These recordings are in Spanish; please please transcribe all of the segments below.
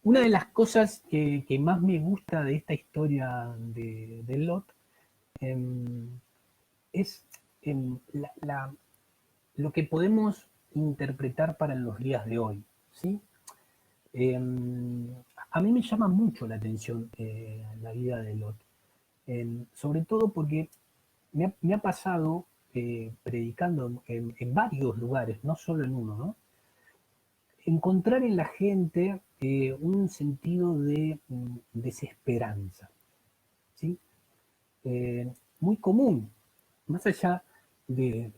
Una de las cosas que más me gusta de esta historia de Lot em, es lo que podemos interpretar para los días de hoy, ¿sí? Em, a mí me llama mucho la atención la vida de Lot, sobre todo porque me ha pasado predicando en varios lugares, no solo en uno, ¿no? Encontrar en la gente un sentido de desesperanza, ¿sí? Muy común, más allá de,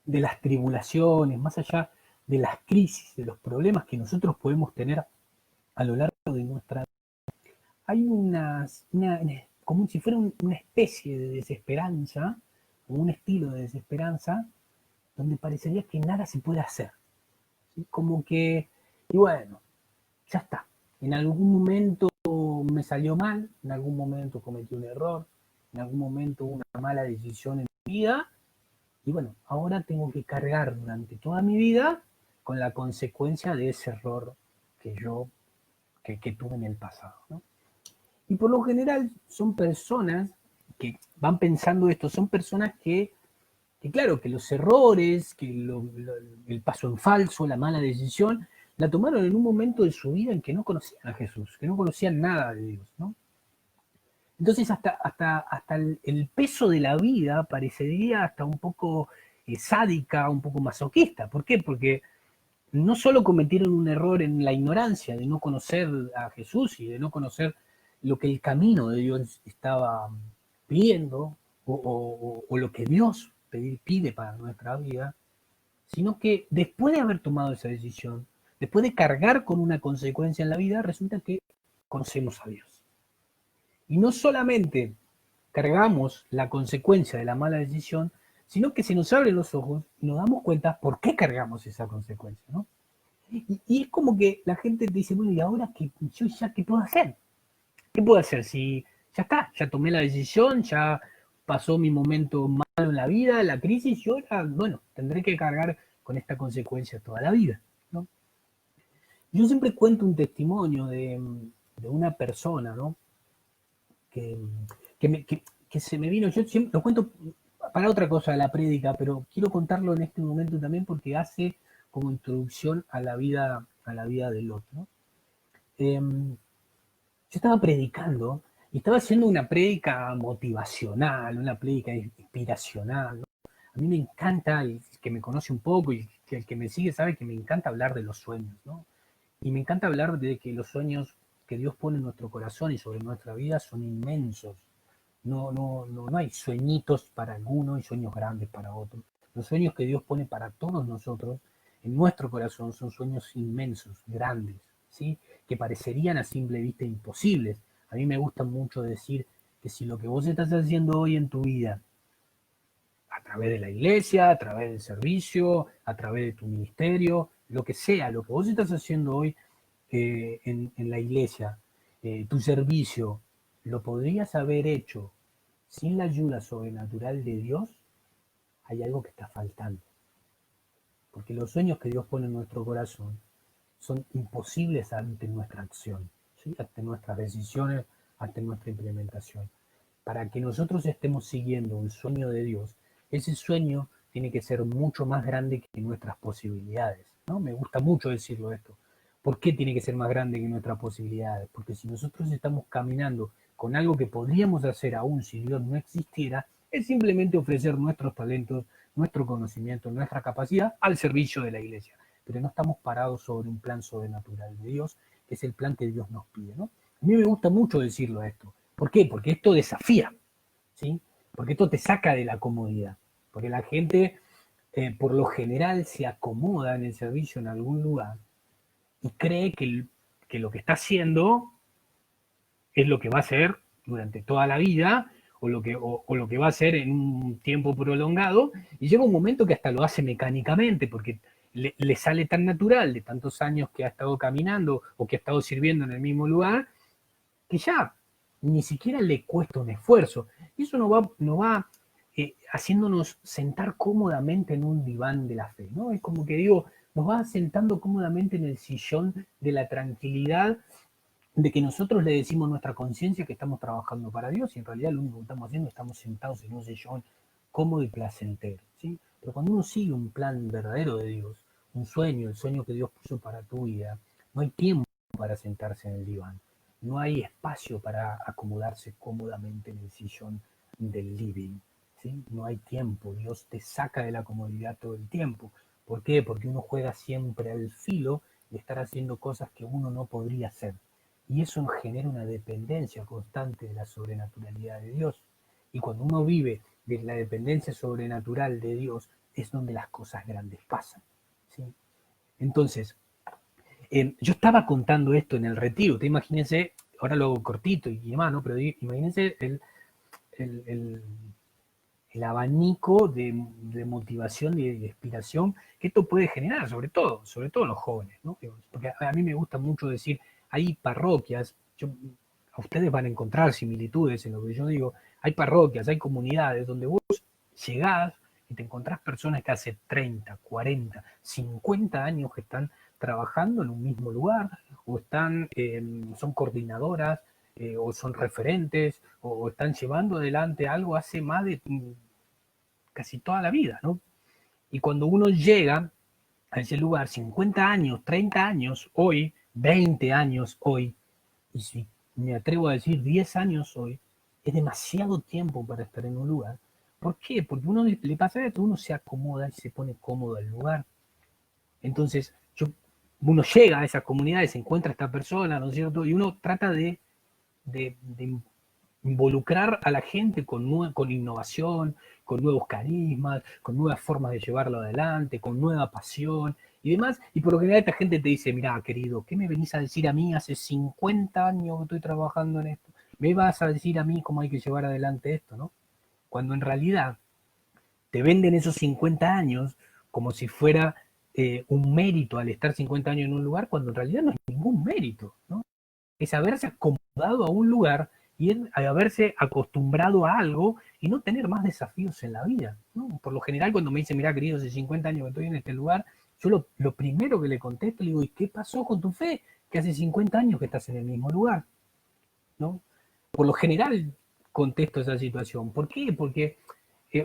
de las tribulaciones, más allá de las crisis, de los problemas que nosotros podemos tener a lo largo de nuestra vida, hay como si fuera una especie de desesperanza, o un estilo de desesperanza, donde parecería que nada se puede hacer, ¿sí? Como que, y bueno, ya está. En algún momento me salió mal, en algún momento cometí un error, en algún momento hubo una mala decisión en mi vida, y bueno, ahora tengo que cargar durante toda mi vida con la consecuencia de ese error que tuve en el pasado, ¿no? Y por lo general son personas que van pensando esto, son personas que claro, que los errores, el paso en falso, la mala decisión, la tomaron en un momento de su vida en que no conocían a Jesús, que no conocían nada de Dios, ¿no? Entonces hasta el peso de la vida parecería hasta un poco sádica, un poco masoquista. ¿Por qué? Porque no solo cometieron un error en la ignorancia de no conocer a Jesús y de no conocer lo que el camino de Dios estaba pidiendo o lo que Dios pide para nuestra vida, sino que después de haber tomado esa decisión, después de cargar con una consecuencia en la vida, resulta que conocemos a Dios. Y no solamente cargamos la consecuencia de la mala decisión, sino que se nos abren los ojos y nos damos cuenta por qué cargamos esa consecuencia, ¿no? Y es como que la gente te dice, bueno, ¿y ahora qué, yo ya qué puedo hacer? ¿Qué puedo hacer? Si ya está, ya tomé la decisión, ya pasó mi momento malo en la vida, la crisis, y ahora, bueno, tendré que cargar con esta consecuencia toda la vida, ¿no? Yo siempre cuento un testimonio de una persona, ¿no? Que, que se me vino, yo siempre lo cuento para otra cosa de la prédica, pero quiero contarlo en este momento también porque hace como introducción a la vida del otro, ¿no? Yo estaba predicando y estaba haciendo una prédica motivacional, una prédica inspiracional, ¿no? A mí me encanta, y que me conoce un poco y que el que me sigue sabe que me encanta hablar de los sueños, ¿no? Y me encanta hablar de que los sueños que Dios pone en nuestro corazón y sobre nuestra vida son inmensos. No hay sueñitos para algunos y sueños grandes para otros. Los sueños que Dios pone para todos nosotros en nuestro corazón son sueños inmensos, grandes, ¿sí? Que parecerían a simple vista imposibles. A mí me gusta mucho decir que si lo que vos estás haciendo hoy en tu vida, a través de la iglesia, a través del servicio, a través de tu ministerio, lo que sea, lo que vos estás haciendo hoy en la iglesia, tu servicio, lo podrías haber hecho sin la ayuda sobrenatural de Dios, hay algo que está faltando. Porque los sueños que Dios pone en nuestro corazón son imposibles ante nuestra acción, ¿sí? Ante nuestras decisiones, ante nuestra implementación. Para que nosotros estemos siguiendo un sueño de Dios, ese sueño tiene que ser mucho más grande que nuestras posibilidades, ¿no? Me gusta mucho decirlo esto. ¿Por qué tiene que ser más grande que nuestras posibilidades? Porque si nosotros estamos caminando con algo que podríamos hacer aún si Dios no existiera, es simplemente ofrecer nuestros talentos, nuestro conocimiento, nuestra capacidad al servicio de la iglesia. Pero no estamos parados sobre un plan sobrenatural de Dios, que es el plan que Dios nos pide, ¿no? A mí me gusta mucho decirlo esto. ¿Por qué? Porque esto desafía, ¿sí? Porque esto te saca de la comodidad. Porque la gente, por lo general, se acomoda en el servicio en algún lugar y cree que lo que está haciendo es lo que va a hacer durante toda la vida o lo que va a hacer en un tiempo prolongado, y llega un momento que hasta lo hace mecánicamente, porque le sale tan natural de tantos años que ha estado caminando o que ha estado sirviendo en el mismo lugar, que ya ni siquiera le cuesta un esfuerzo. Y eso nos va haciéndonos sentar cómodamente en un diván de la fe, ¿no? Es como que digo, nos va sentando cómodamente en el sillón de la tranquilidad de que nosotros le decimos a nuestra conciencia que estamos trabajando para Dios y en realidad lo único que estamos haciendo es estamos sentados en un sillón cómodo y placentero, ¿sí? Pero cuando uno sigue un plan verdadero de Dios, un sueño, el sueño que Dios puso para tu vida, no hay tiempo para sentarse en el diván, no hay espacio para acomodarse cómodamente en el sillón del living, ¿sí? No hay tiempo, Dios te saca de la comodidad todo el tiempo. ¿Por qué? Porque uno juega siempre al filo de estar haciendo cosas que uno no podría hacer. Y eso genera una dependencia constante de la sobrenaturalidad de Dios. Y cuando uno vive de la dependencia sobrenatural de Dios, es donde las cosas grandes pasan, ¿sí? Entonces, yo estaba contando esto en el retiro, te imagínense, ahora lo hago cortito y demás, ¿no? Pero imagínense el, el, el abanico de motivación y de inspiración que esto puede generar, sobre todo en los jóvenes, ¿no? Porque a mí me gusta mucho decir, hay parroquias, a ustedes van a encontrar similitudes en lo que yo digo, hay parroquias, hay comunidades donde vos llegás y te encontrás personas que hace 30, 40, 50 años que están trabajando en un mismo lugar, o son coordinadoras, o son referentes, o están llevando adelante algo hace más de casi toda la vida, ¿no? Y cuando uno llega a ese lugar, 50 años, 30 años hoy, 20 años hoy, y si me atrevo a decir 10 años hoy, es demasiado tiempo para estar en un lugar. ¿Por qué? Porque uno le pasa esto, uno se acomoda y se pone cómodo al lugar. Entonces, uno llega a esa comunidad y se encuentra a esta persona, ¿no es cierto? Y uno trata de involucrar a la gente con innovación, con nuevos carismas, con nuevas formas de llevarlo adelante, con nueva pasión y demás. Y por lo general esta gente te dice, mira, querido, ¿qué me venís a decir a mí? Hace 50 años que estoy trabajando en esto. ¿Me vas a decir a mí cómo hay que llevar adelante esto, no? Cuando en realidad te venden esos 50 años como si fuera un mérito al estar 50 años en un lugar, cuando en realidad no es ningún mérito, ¿no? Es haberse acomodado a un lugar y haberse acostumbrado a algo y no tener más desafíos en la vida, ¿no? Por lo general, cuando me dicen, mira, querido, hace 50 años que estoy en este lugar, yo lo primero que le contesto, le digo, ¿y qué pasó con tu fe? Que hace 50 años que estás en el mismo lugar, ¿no? Por lo general contesto esa situación. ¿Por qué? Porque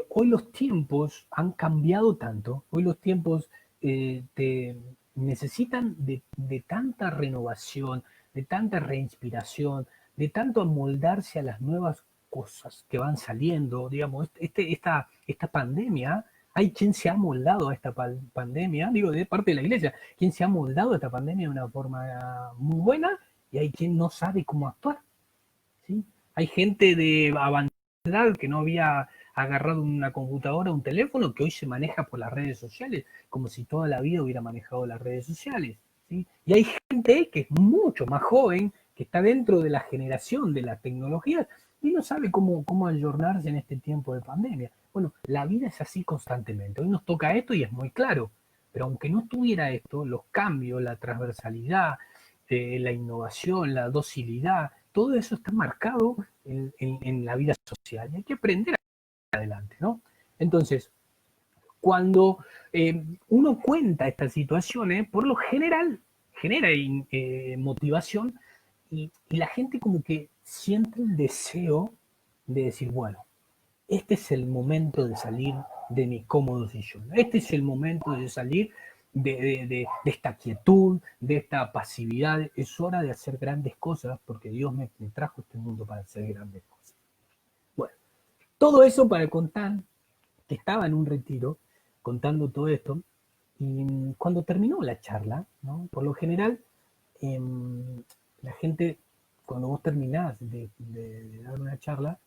hoy los tiempos han cambiado tanto, hoy los tiempos te necesitan de tanta renovación, de tanta reinspiración, de tanto amoldarse a las nuevas cosas que van saliendo, digamos, esta pandemia, hay quien se ha moldado a esta pandemia, digo, de parte de la iglesia, quien se ha moldado a esta pandemia de una forma muy buena y hay quien no sabe cómo actuar, ¿sí? Hay gente de avanzada edad que no había agarrado una computadora, un teléfono, que hoy se maneja por las redes sociales, como si toda la vida hubiera manejado las redes sociales, ¿sí? Y hay gente que es mucho más joven, que está dentro de la generación de las tecnologías y no sabe cómo ayornarse en este tiempo de pandemia. Bueno, la vida es así constantemente. Hoy nos toca esto y es muy claro, pero aunque no estuviera esto, los cambios, la transversalidad, la innovación, la docilidad, todo eso está marcado en la vida social y hay que aprender adelante, ¿no? Entonces, cuando uno cuenta estas situaciones, por lo general genera motivación y la gente como que siente el deseo de decir, bueno, este es el momento de salir de mi cómodo sillón, este es el momento de salir de esta quietud, de esta pasividad, es hora de hacer grandes cosas porque Dios me trajo a este mundo para hacer grandes cosas. Bueno, todo eso para contar que estaba en un retiro contando todo esto y cuando terminó la charla, ¿no? Por lo general, eh, la gente, cuando vos terminás de dar una charla,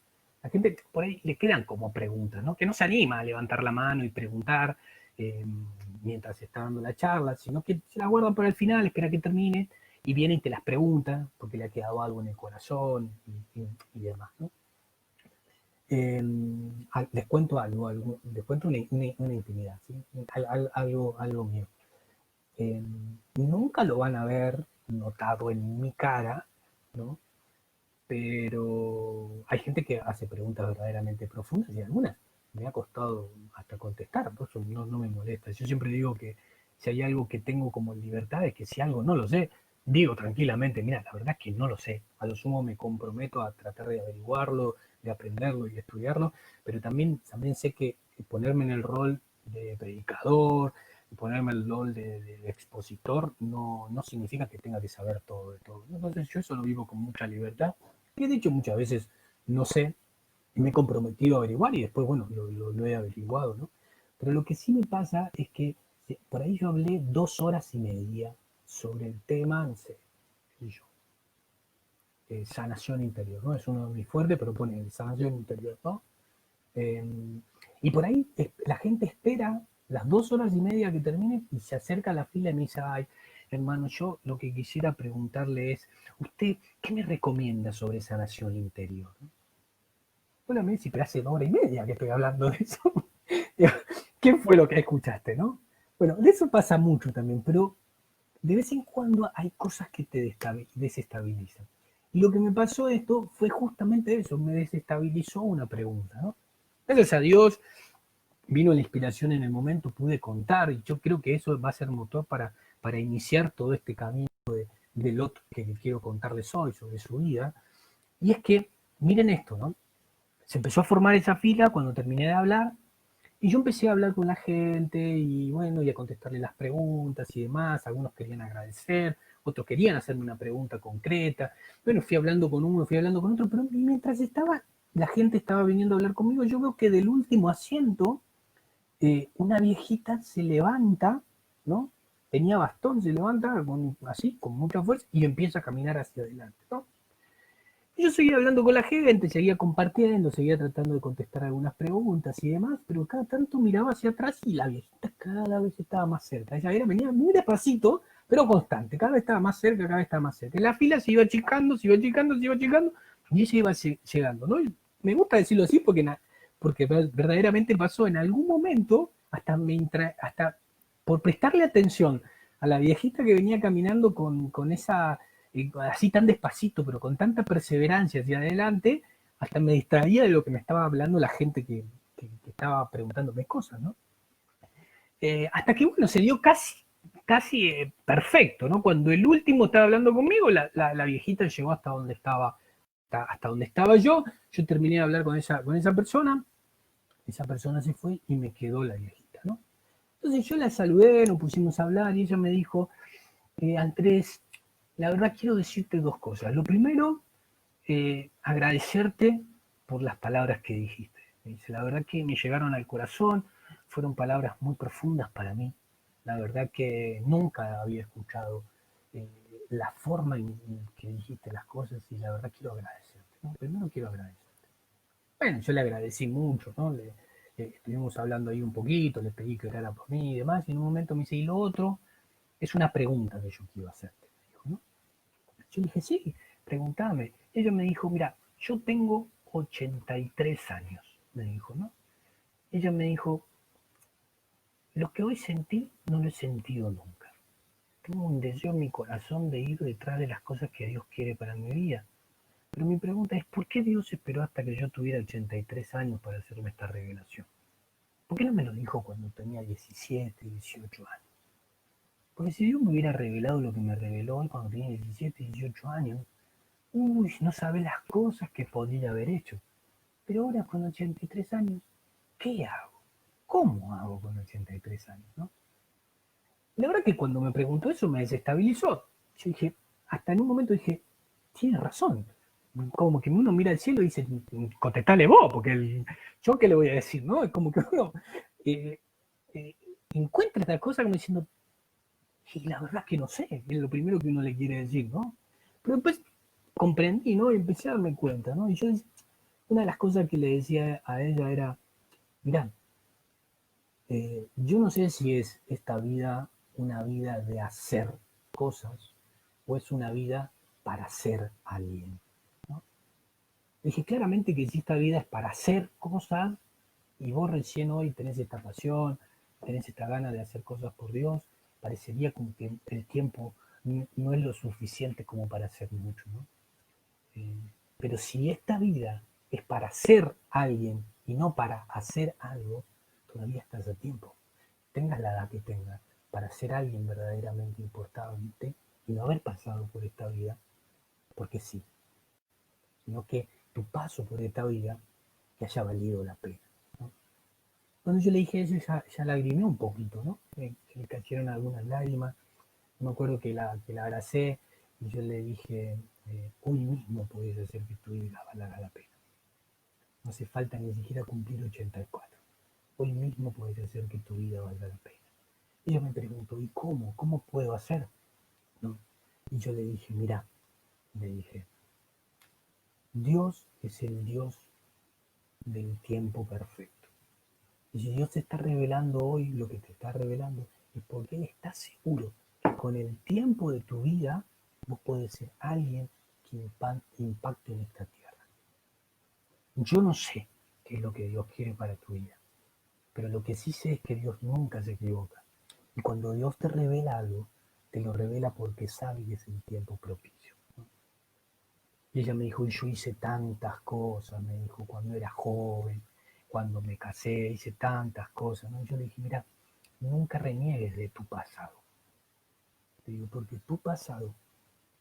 la gente por ahí le quedan como preguntas, ¿no? Que no se anima a levantar la mano y preguntar eh, mientras está dando la charla, sino que se la guardan para el final, espera que termine y viene y te las pregunta porque le ha quedado algo en el corazón y demás, ¿no? Eh, les cuento les cuento una intimidad, ¿sí? Algo mío. Eh, Nunca lo van a ver notado en mi cara, ¿no? Pero hay gente que hace preguntas verdaderamente profundas y algunas me ha costado hasta contestar, por eso no me molesta. Yo siempre digo que si hay algo que tengo como libertad es que si algo no lo sé, digo tranquilamente, mira, la verdad es que no lo sé. A lo sumo me comprometo a tratar de averiguarlo, de aprenderlo y de estudiarlo, pero también sé que ponerme en el rol de predicador, ponerme en el rol de expositor, no significa que tenga que saber todo de todo. Entonces yo eso lo vivo con mucha libertad. Y he dicho muchas veces, no sé, y me he comprometido a averiguar y después, bueno, lo he averiguado, ¿no? Pero lo que sí me pasa es que por ahí yo hablé 2 horas y media sobre el tema, no sé, qué sé yo, sanación interior, ¿no? Es uno de mis fuertes, pero pone sanación interior, ¿no? Eh, y por ahí la gente espera las 2 horas y media que termine y se acerca a la fila y me dice, ay, hermano, yo lo que quisiera preguntarle es, ¿usted qué me recomienda sobre sanación interior? Bueno, me dice, pero hace 2 horas y media que estoy hablando de eso. ¿Qué fue lo que escuchaste, no? Bueno, de eso pasa mucho también, pero de vez en cuando hay cosas que te desestabilizan. Y lo que me pasó esto fue justamente eso, me desestabilizó una pregunta, ¿no? Gracias a Dios vino la inspiración en el momento, pude contar, y yo creo que eso va a ser motor para iniciar todo este camino de Lot que quiero contarles hoy sobre su vida. Y es que, miren esto, ¿no? Se empezó a formar esa fila cuando terminé de hablar, y yo empecé a hablar con la gente y bueno, y a contestarle las preguntas y demás. Algunos querían agradecer, otros querían hacerme una pregunta concreta. Bueno, fui hablando con uno, fui hablando con otro, pero mientras la gente estaba viniendo a hablar conmigo, yo veo que del último asiento, una viejita se levanta, ¿no? Tenía bastón, se levanta así, con mucha fuerza, y empieza a caminar hacia adelante, ¿no? Yo seguía hablando con la gente, seguía compartiendo, seguía tratando de contestar algunas preguntas y demás, pero cada tanto miraba hacia atrás y la viejita cada vez estaba más cerca. Venía muy despacito, pero constante, cada vez estaba más cerca, cada vez estaba más cerca. Y la fila se iba achicando, se iba achicando, se iba achicando, y ella iba llegando, ¿no? Y me gusta decirlo así porque verdaderamente pasó en algún momento, hasta por prestarle atención a la viejita que venía caminando con esa así tan despacito, pero con tanta perseverancia hacia adelante, hasta me distraía de lo que me estaba hablando la gente que estaba preguntándome cosas, ¿no? Hasta que, bueno, se dio casi perfecto, ¿no? Cuando el último estaba hablando conmigo, la viejita llegó hasta donde estaba yo terminé de hablar con esa persona se fue y me quedó la viejita, ¿no? Entonces yo la saludé, nos pusimos a hablar y ella me dijo, Andrés, la verdad quiero decirte dos cosas. Lo primero, agradecerte por las palabras que dijiste. Me dice, la verdad que me llegaron al corazón, fueron palabras muy profundas para mí. La verdad que nunca había escuchado eh, la forma en que dijiste las cosas y la verdad quiero agradecerte, ¿no? Primero quiero agradecerte. Bueno, yo le agradecí mucho, ¿no? Estuvimos hablando ahí un poquito, le pedí que orara por mí y demás, y en un momento me dice, y lo otro es una pregunta que yo quiero hacerte, me dijo, ¿no? Yo dije, sí, pregúntame. Ella me dijo, mira, yo tengo 83 años, me dijo, ¿no? Ella me dijo, lo que hoy sentí no lo he sentido nunca. Tengo un deseo en mi corazón de ir detrás de las cosas que Dios quiere para mi vida. Pero mi pregunta es, ¿por qué Dios esperó hasta que yo tuviera 83 años para hacerme esta revelación? ¿Por qué no me lo dijo cuando tenía 17, 18 años? Porque si Dios me hubiera revelado lo que me reveló hoy cuando tenía 17, 18 años, uy, no sabe las cosas que podría haber hecho. Pero ahora con 83 años, ¿qué hago? ¿Cómo hago con 83 años? ¿No? La verdad que cuando me preguntó eso me desestabilizó. Yo dije, hasta en un momento dije, tiene razón. Como que uno mira al cielo y dice, contestale vos, porque yo qué le voy a decir, ¿no? Es como que uno eh, eh, encuentra esta cosa como diciendo, y la verdad que no sé, es lo primero que uno le quiere decir, ¿no? Pero después comprendí, ¿no? Y empecé a darme cuenta, ¿no? Y yo, una de las cosas que le decía a ella era, mirá, yo no sé si es esta vida una vida de hacer cosas o es una vida para ser alguien, ¿no? Dije claramente que si esta vida es para hacer cosas y vos recién hoy tenés esta pasión, tenés esta gana de hacer cosas por Dios, parecería como que el tiempo no es lo suficiente como para hacer mucho, ¿no? Eh, pero si esta vida es para ser alguien y no para hacer algo, todavía estás a tiempo. Tengas la edad que tengas, para ser alguien verdaderamente importante, y no haber pasado por esta vida porque sí, sino que tu paso por esta vida que haya valido la pena, ¿no? Cuando yo le dije eso, ya lagrimé un poquito, ¿no? Me cayeron algunas lágrimas. Me acuerdo que la abracé y yo le dije, hoy mismo puedes hacer que tu vida valga la pena. No hace falta ni siquiera cumplir 84. Hoy mismo puedes hacer que tu vida valga la pena. Y ella me preguntó, ¿y cómo? ¿Cómo puedo hacer? ¿No? Y yo le dije, mira, le dije, Dios es el Dios del tiempo perfecto. Y si Dios te está revelando hoy lo que te está revelando, es porque Él está seguro que con el tiempo de tu vida vos podés ser alguien que impacte en esta tierra. Yo no sé qué es lo que Dios quiere para tu vida, pero lo que sí sé es que Dios nunca se equivoca. Y cuando Dios te revela algo, te lo revela porque sabe que es el tiempo propicio, ¿no? Y ella me dijo, y yo hice tantas cosas, me dijo, cuando era joven, cuando me casé, hice tantas cosas, ¿no? Yo le dije, mira, nunca reniegues de tu pasado. Te digo, porque tu pasado,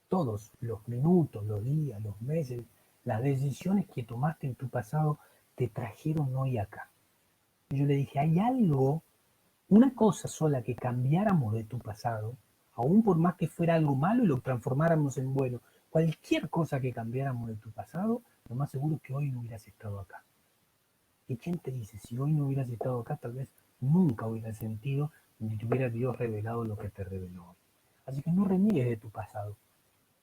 todos los minutos, los días, los meses, las decisiones que tomaste en tu pasado te trajeron hoy acá. Y yo le dije, hay algo, una cosa sola que cambiáramos de tu pasado, aún por más que fuera algo malo y lo transformáramos en bueno, cualquier cosa que cambiáramos de tu pasado, lo más seguro es que hoy no hubieras estado acá. ¿Y quién te dice? Si hoy no hubieras estado acá, tal vez nunca hubieras sentido ni te hubiera Dios revelado lo que te reveló hoy. Así que no reniegues de tu pasado.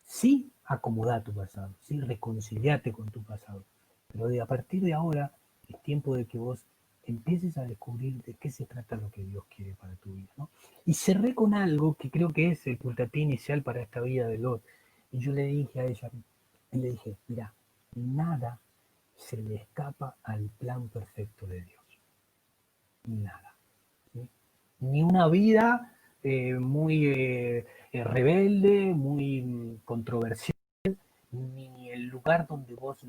Sí, acomoda tu pasado, sí, reconciliate con tu pasado. Pero a partir de ahora es tiempo de que vos empieces a descubrir de qué se trata lo que Dios quiere para tu vida, ¿no? Y cerré con algo que creo que es el puntapié inicial para esta vida de Lot. Y yo le dije a ella, le dije, mira, nada se le escapa al plan perfecto de Dios. Nada. ¿Sí? Ni una vida muy rebelde, muy controversial, ni el lugar donde vos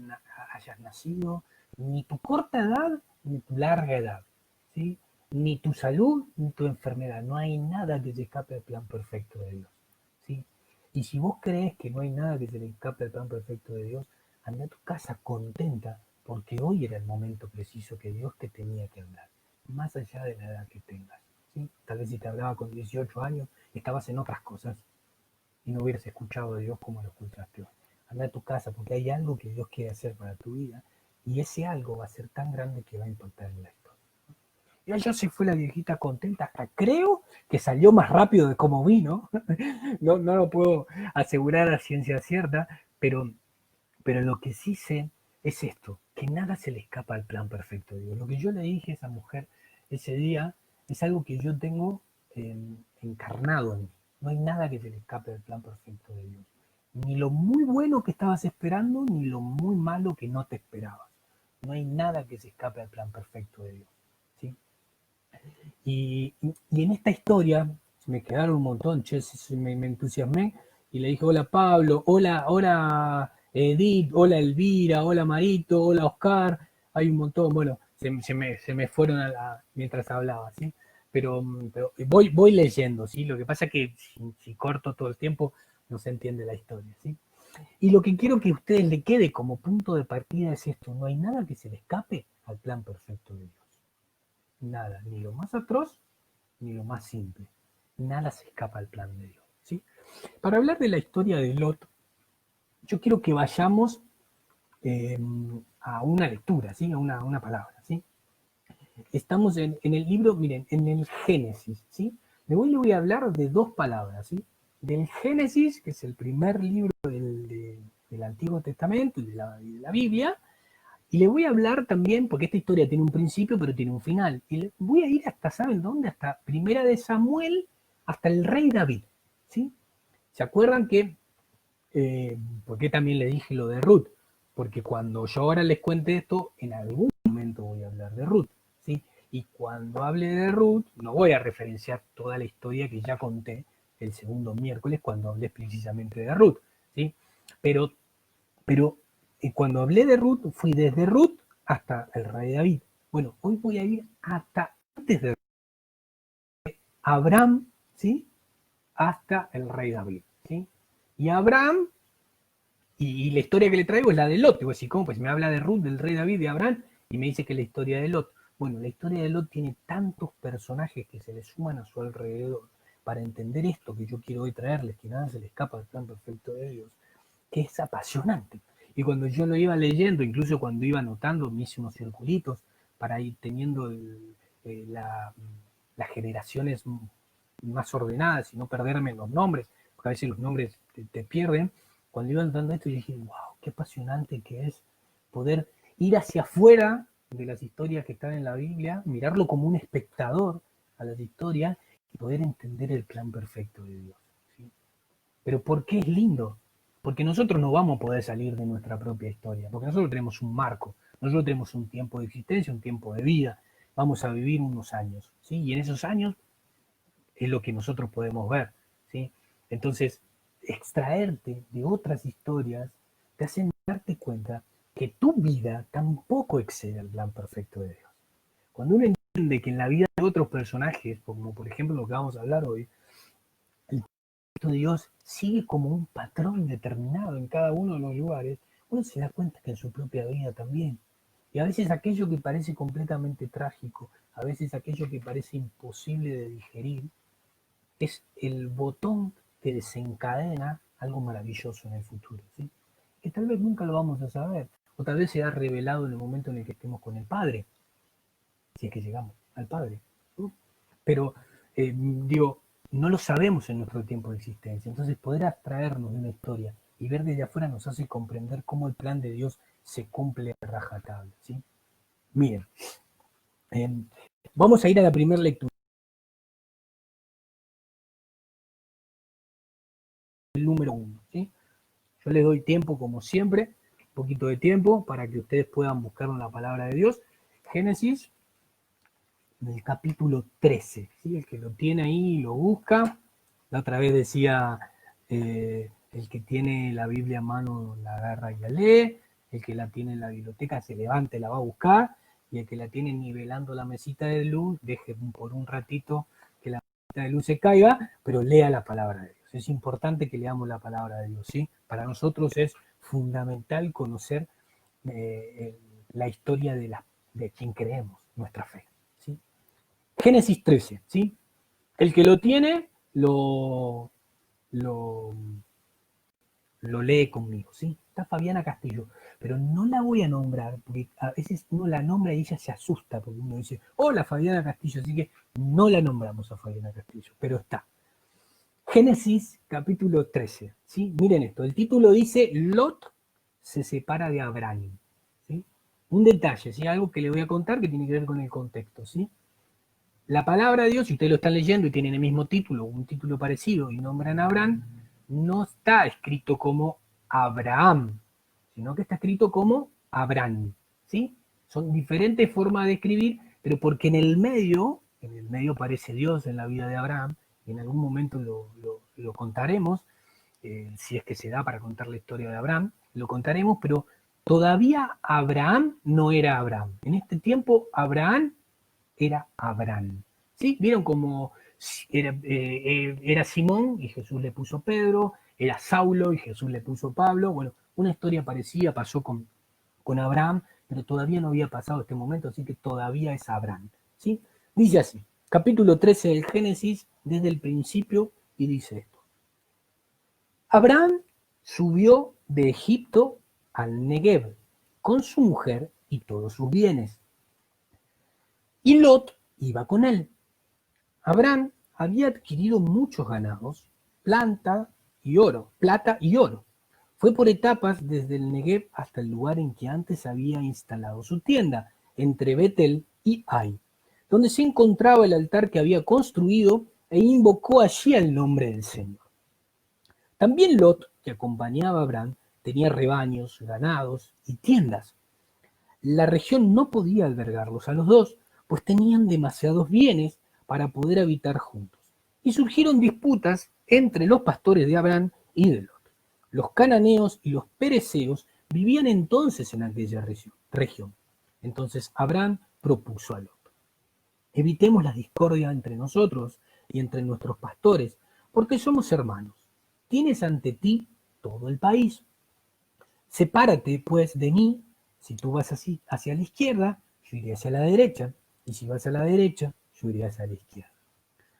hayas nacido, ni tu corta edad, ni tu larga edad, ¿sí? Ni tu salud, ni tu enfermedad. No hay nada que se escape al plan perfecto de Dios, ¿sí? Y si vos crees que no hay nada que se le escape al plan perfecto de Dios, anda a tu casa contenta, porque hoy era el momento preciso que Dios te tenía que hablar, más allá de la edad que tengas, ¿sí? Tal vez si te hablaba con 18 años, estabas en otras cosas y no hubieras escuchado a Dios como lo escuchaste hoy. Anda a tu casa porque hay algo que Dios quiere hacer para tu vida y ese algo va a ser tan grande que va a impactar en la historia. Y allá se fue la viejita contenta, hasta creo que salió más rápido de como vino. No lo puedo asegurar a ciencia cierta, pero lo que sí sé es esto, que nada se le escapa al plan perfecto de Dios. Lo que yo le dije a esa mujer ese día es algo que yo tengo encarnado en mí. No hay nada que se le escape al plan perfecto de Dios. Ni lo muy bueno que estabas esperando, ni lo muy malo que no te esperabas. No hay nada que se escape al plan perfecto de Dios, ¿sí? Y en esta historia me quedaron un montón, che, me entusiasmé y le dije, hola Pablo, hola Edith, hola Elvira, hola Marito, hola Oscar, hay un montón, bueno, se me fueron mientras hablaba, ¿sí? Pero voy leyendo, ¿sí? Lo que pasa es que si corto todo el tiempo no se entiende la historia, ¿sí? Y lo que quiero que a ustedes le quede como punto de partida es esto, no hay nada que se le escape al plan perfecto de Dios. Nada, ni lo más atroz, ni lo más simple. Nada se escapa al plan de Dios, ¿sí? Para hablar de la historia de Lot, yo quiero que vayamos eh, a una lectura, ¿sí? A una palabra, ¿sí? Estamos en el libro, miren, en el Génesis, ¿sí? De hoy le voy a hablar de dos palabras, ¿sí? Del Génesis, que es el primer libro del Antiguo Testamento y de la Biblia, y le voy a hablar también, porque esta historia tiene un principio, pero tiene un final. Y le voy a ir hasta, ¿saben dónde? Hasta Primera de Samuel, hasta el rey David, ¿sí? ¿Se acuerdan que, por qué también le dije lo de Ruth? Porque cuando yo ahora les cuente esto, en algún momento voy a hablar de Ruth, ¿sí? Y cuando hable de Ruth, no voy a referenciar toda la historia que ya conté el segundo miércoles cuando hablé precisamente de Ruth, ¿sí? Pero pero cuando hablé de Ruth, fui desde Ruth hasta el rey David. Bueno, hoy voy a ir hasta antes de Abraham, ¿sí? Hasta el rey David, ¿sí? Y Abraham, y la historia que le traigo es la de Lot. Digo, así, ¿cómo? Pues me habla de Ruth, del rey David, de Abraham, y me dice que es la historia de Lot. Bueno, la historia de Lot tiene tantos personajes que se le suman a su alrededor para entender esto que yo quiero hoy traerles, que nada se le escapa al plan perfecto de Dios, que es apasionante. Y cuando yo lo iba leyendo, incluso cuando iba anotando, me hice unos circulitos para ir teniendo las generaciones más ordenadas y no perderme en los nombres, porque a veces los nombres te pierden. Cuando iba entrando esto, yo dije, wow, qué apasionante que es poder ir hacia afuera de las historias que están en la Biblia, mirarlo como un espectador a las historias y poder entender el plan perfecto de Dios. ¿Sí? Pero ¿por qué es lindo? Porque nosotros no vamos a poder salir de nuestra propia historia, porque nosotros tenemos un marco, nosotros tenemos un tiempo de existencia, un tiempo de vida, vamos a vivir unos años, ¿sí? Y en esos años es lo que nosotros podemos ver, ¿sí? Entonces, extraerte de otras historias te hacen darte cuenta que tu vida tampoco excede al plan perfecto de Dios. Cuando uno entiende que en la vida de otros personajes, como por ejemplo lo que vamos a hablar hoy, el perfecto de Dios sigue como un patrón determinado en cada uno de los lugares, uno se da cuenta que en su propia vida también. Y a veces aquello que parece completamente trágico, a veces aquello que parece imposible de digerir, es el botón que desencadena algo maravilloso en el futuro, ¿sí? Que tal vez nunca lo vamos a saber, o tal vez será revelado en el momento en el que estemos con el Padre, si es que llegamos al Padre, ¿sí? Pero, digo, no lo sabemos en nuestro tiempo de existencia, entonces poder abstraernos de una historia y ver desde afuera nos hace comprender cómo el plan de Dios se cumple a rajatabla, ¿sí? Miren, eh, vamos a ir a la primera lectura. El número 1, ¿sí? Yo les doy tiempo, como siempre, un poquito de tiempo para que ustedes puedan buscar en la palabra de Dios. Génesis, del capítulo 13, ¿sí? El que lo tiene ahí lo busca. La otra vez decía, el que tiene la Biblia a mano la agarra y la lee, el que la tiene en la biblioteca se levanta y la va a buscar, y el que la tiene nivelando la mesita de luz, deje por un ratito que la mesita de luz se caiga, pero lea la palabra de Dios. Es importante que leamos la palabra de Dios, ¿sí? Para nosotros es fundamental conocer eh, la historia de quien creemos, nuestra fe, ¿sí? Génesis 13, ¿sí? El que lo tiene, lo, lo lee conmigo, ¿sí? Está Fabiana Castillo, pero no la voy a nombrar, porque a veces uno la nombra y ella se asusta, porque uno dice, hola Fabiana Castillo, así que no la nombramos a Fabiana Castillo, pero está. Génesis capítulo 13, ¿sí? Miren esto, el título dice, Lot se separa de Abraham, ¿sí? Un detalle, ¿sí? Algo que le voy a contar que tiene que ver con el contexto, ¿sí? La palabra de Dios, si ustedes lo están leyendo y tienen el mismo título, un título parecido y nombran a Abraham, no está escrito como Abraham, sino que está escrito como Abraham, ¿sí? Son diferentes formas de escribir, pero porque en el medio aparece Dios en la vida de Abraham, y en algún momento lo contaremos, si es que se da para contar la historia de Abraham, lo contaremos, pero todavía Abraham no era Abraham. En este tiempo Abraham era Abraham. ¿Sí? ¿Vieron cómo era Simón y Jesús le puso Pedro? Era Saulo y Jesús le puso Pablo. Bueno, una historia parecida pasó con Abraham, pero todavía no había pasado este momento, así que todavía es Abraham. ¿Sí? Dice así, capítulo 13 del Génesis, desde el principio, y dice esto. Abraham subió de Egipto al Negev con su mujer y todos sus bienes. Y Lot iba con él. Abraham había adquirido muchos ganados, plata y oro. Fue por etapas desde el Negev hasta el lugar en que antes había instalado su tienda, entre Betel y Ai, donde se encontraba el altar que había construido e invocó allí el nombre del Señor. También Lot, que acompañaba a Abraham, tenía rebaños, ganados y tiendas. La región no podía albergarlos a los dos, pues tenían demasiados bienes para poder habitar juntos. Y surgieron disputas entre los pastores de Abraham y de Lot. Los cananeos y los pereceos vivían entonces en aquella región. Entonces Abraham propuso a Lot: evitemos la discordia entre nosotros y entre nuestros pastores, porque somos hermanos. tienes ante ti todo el país. Sepárate, pues, de mí. Si tú vas así hacia la izquierda, yo iré hacia la derecha. Y si vas a la derecha, yo iré hacia la izquierda.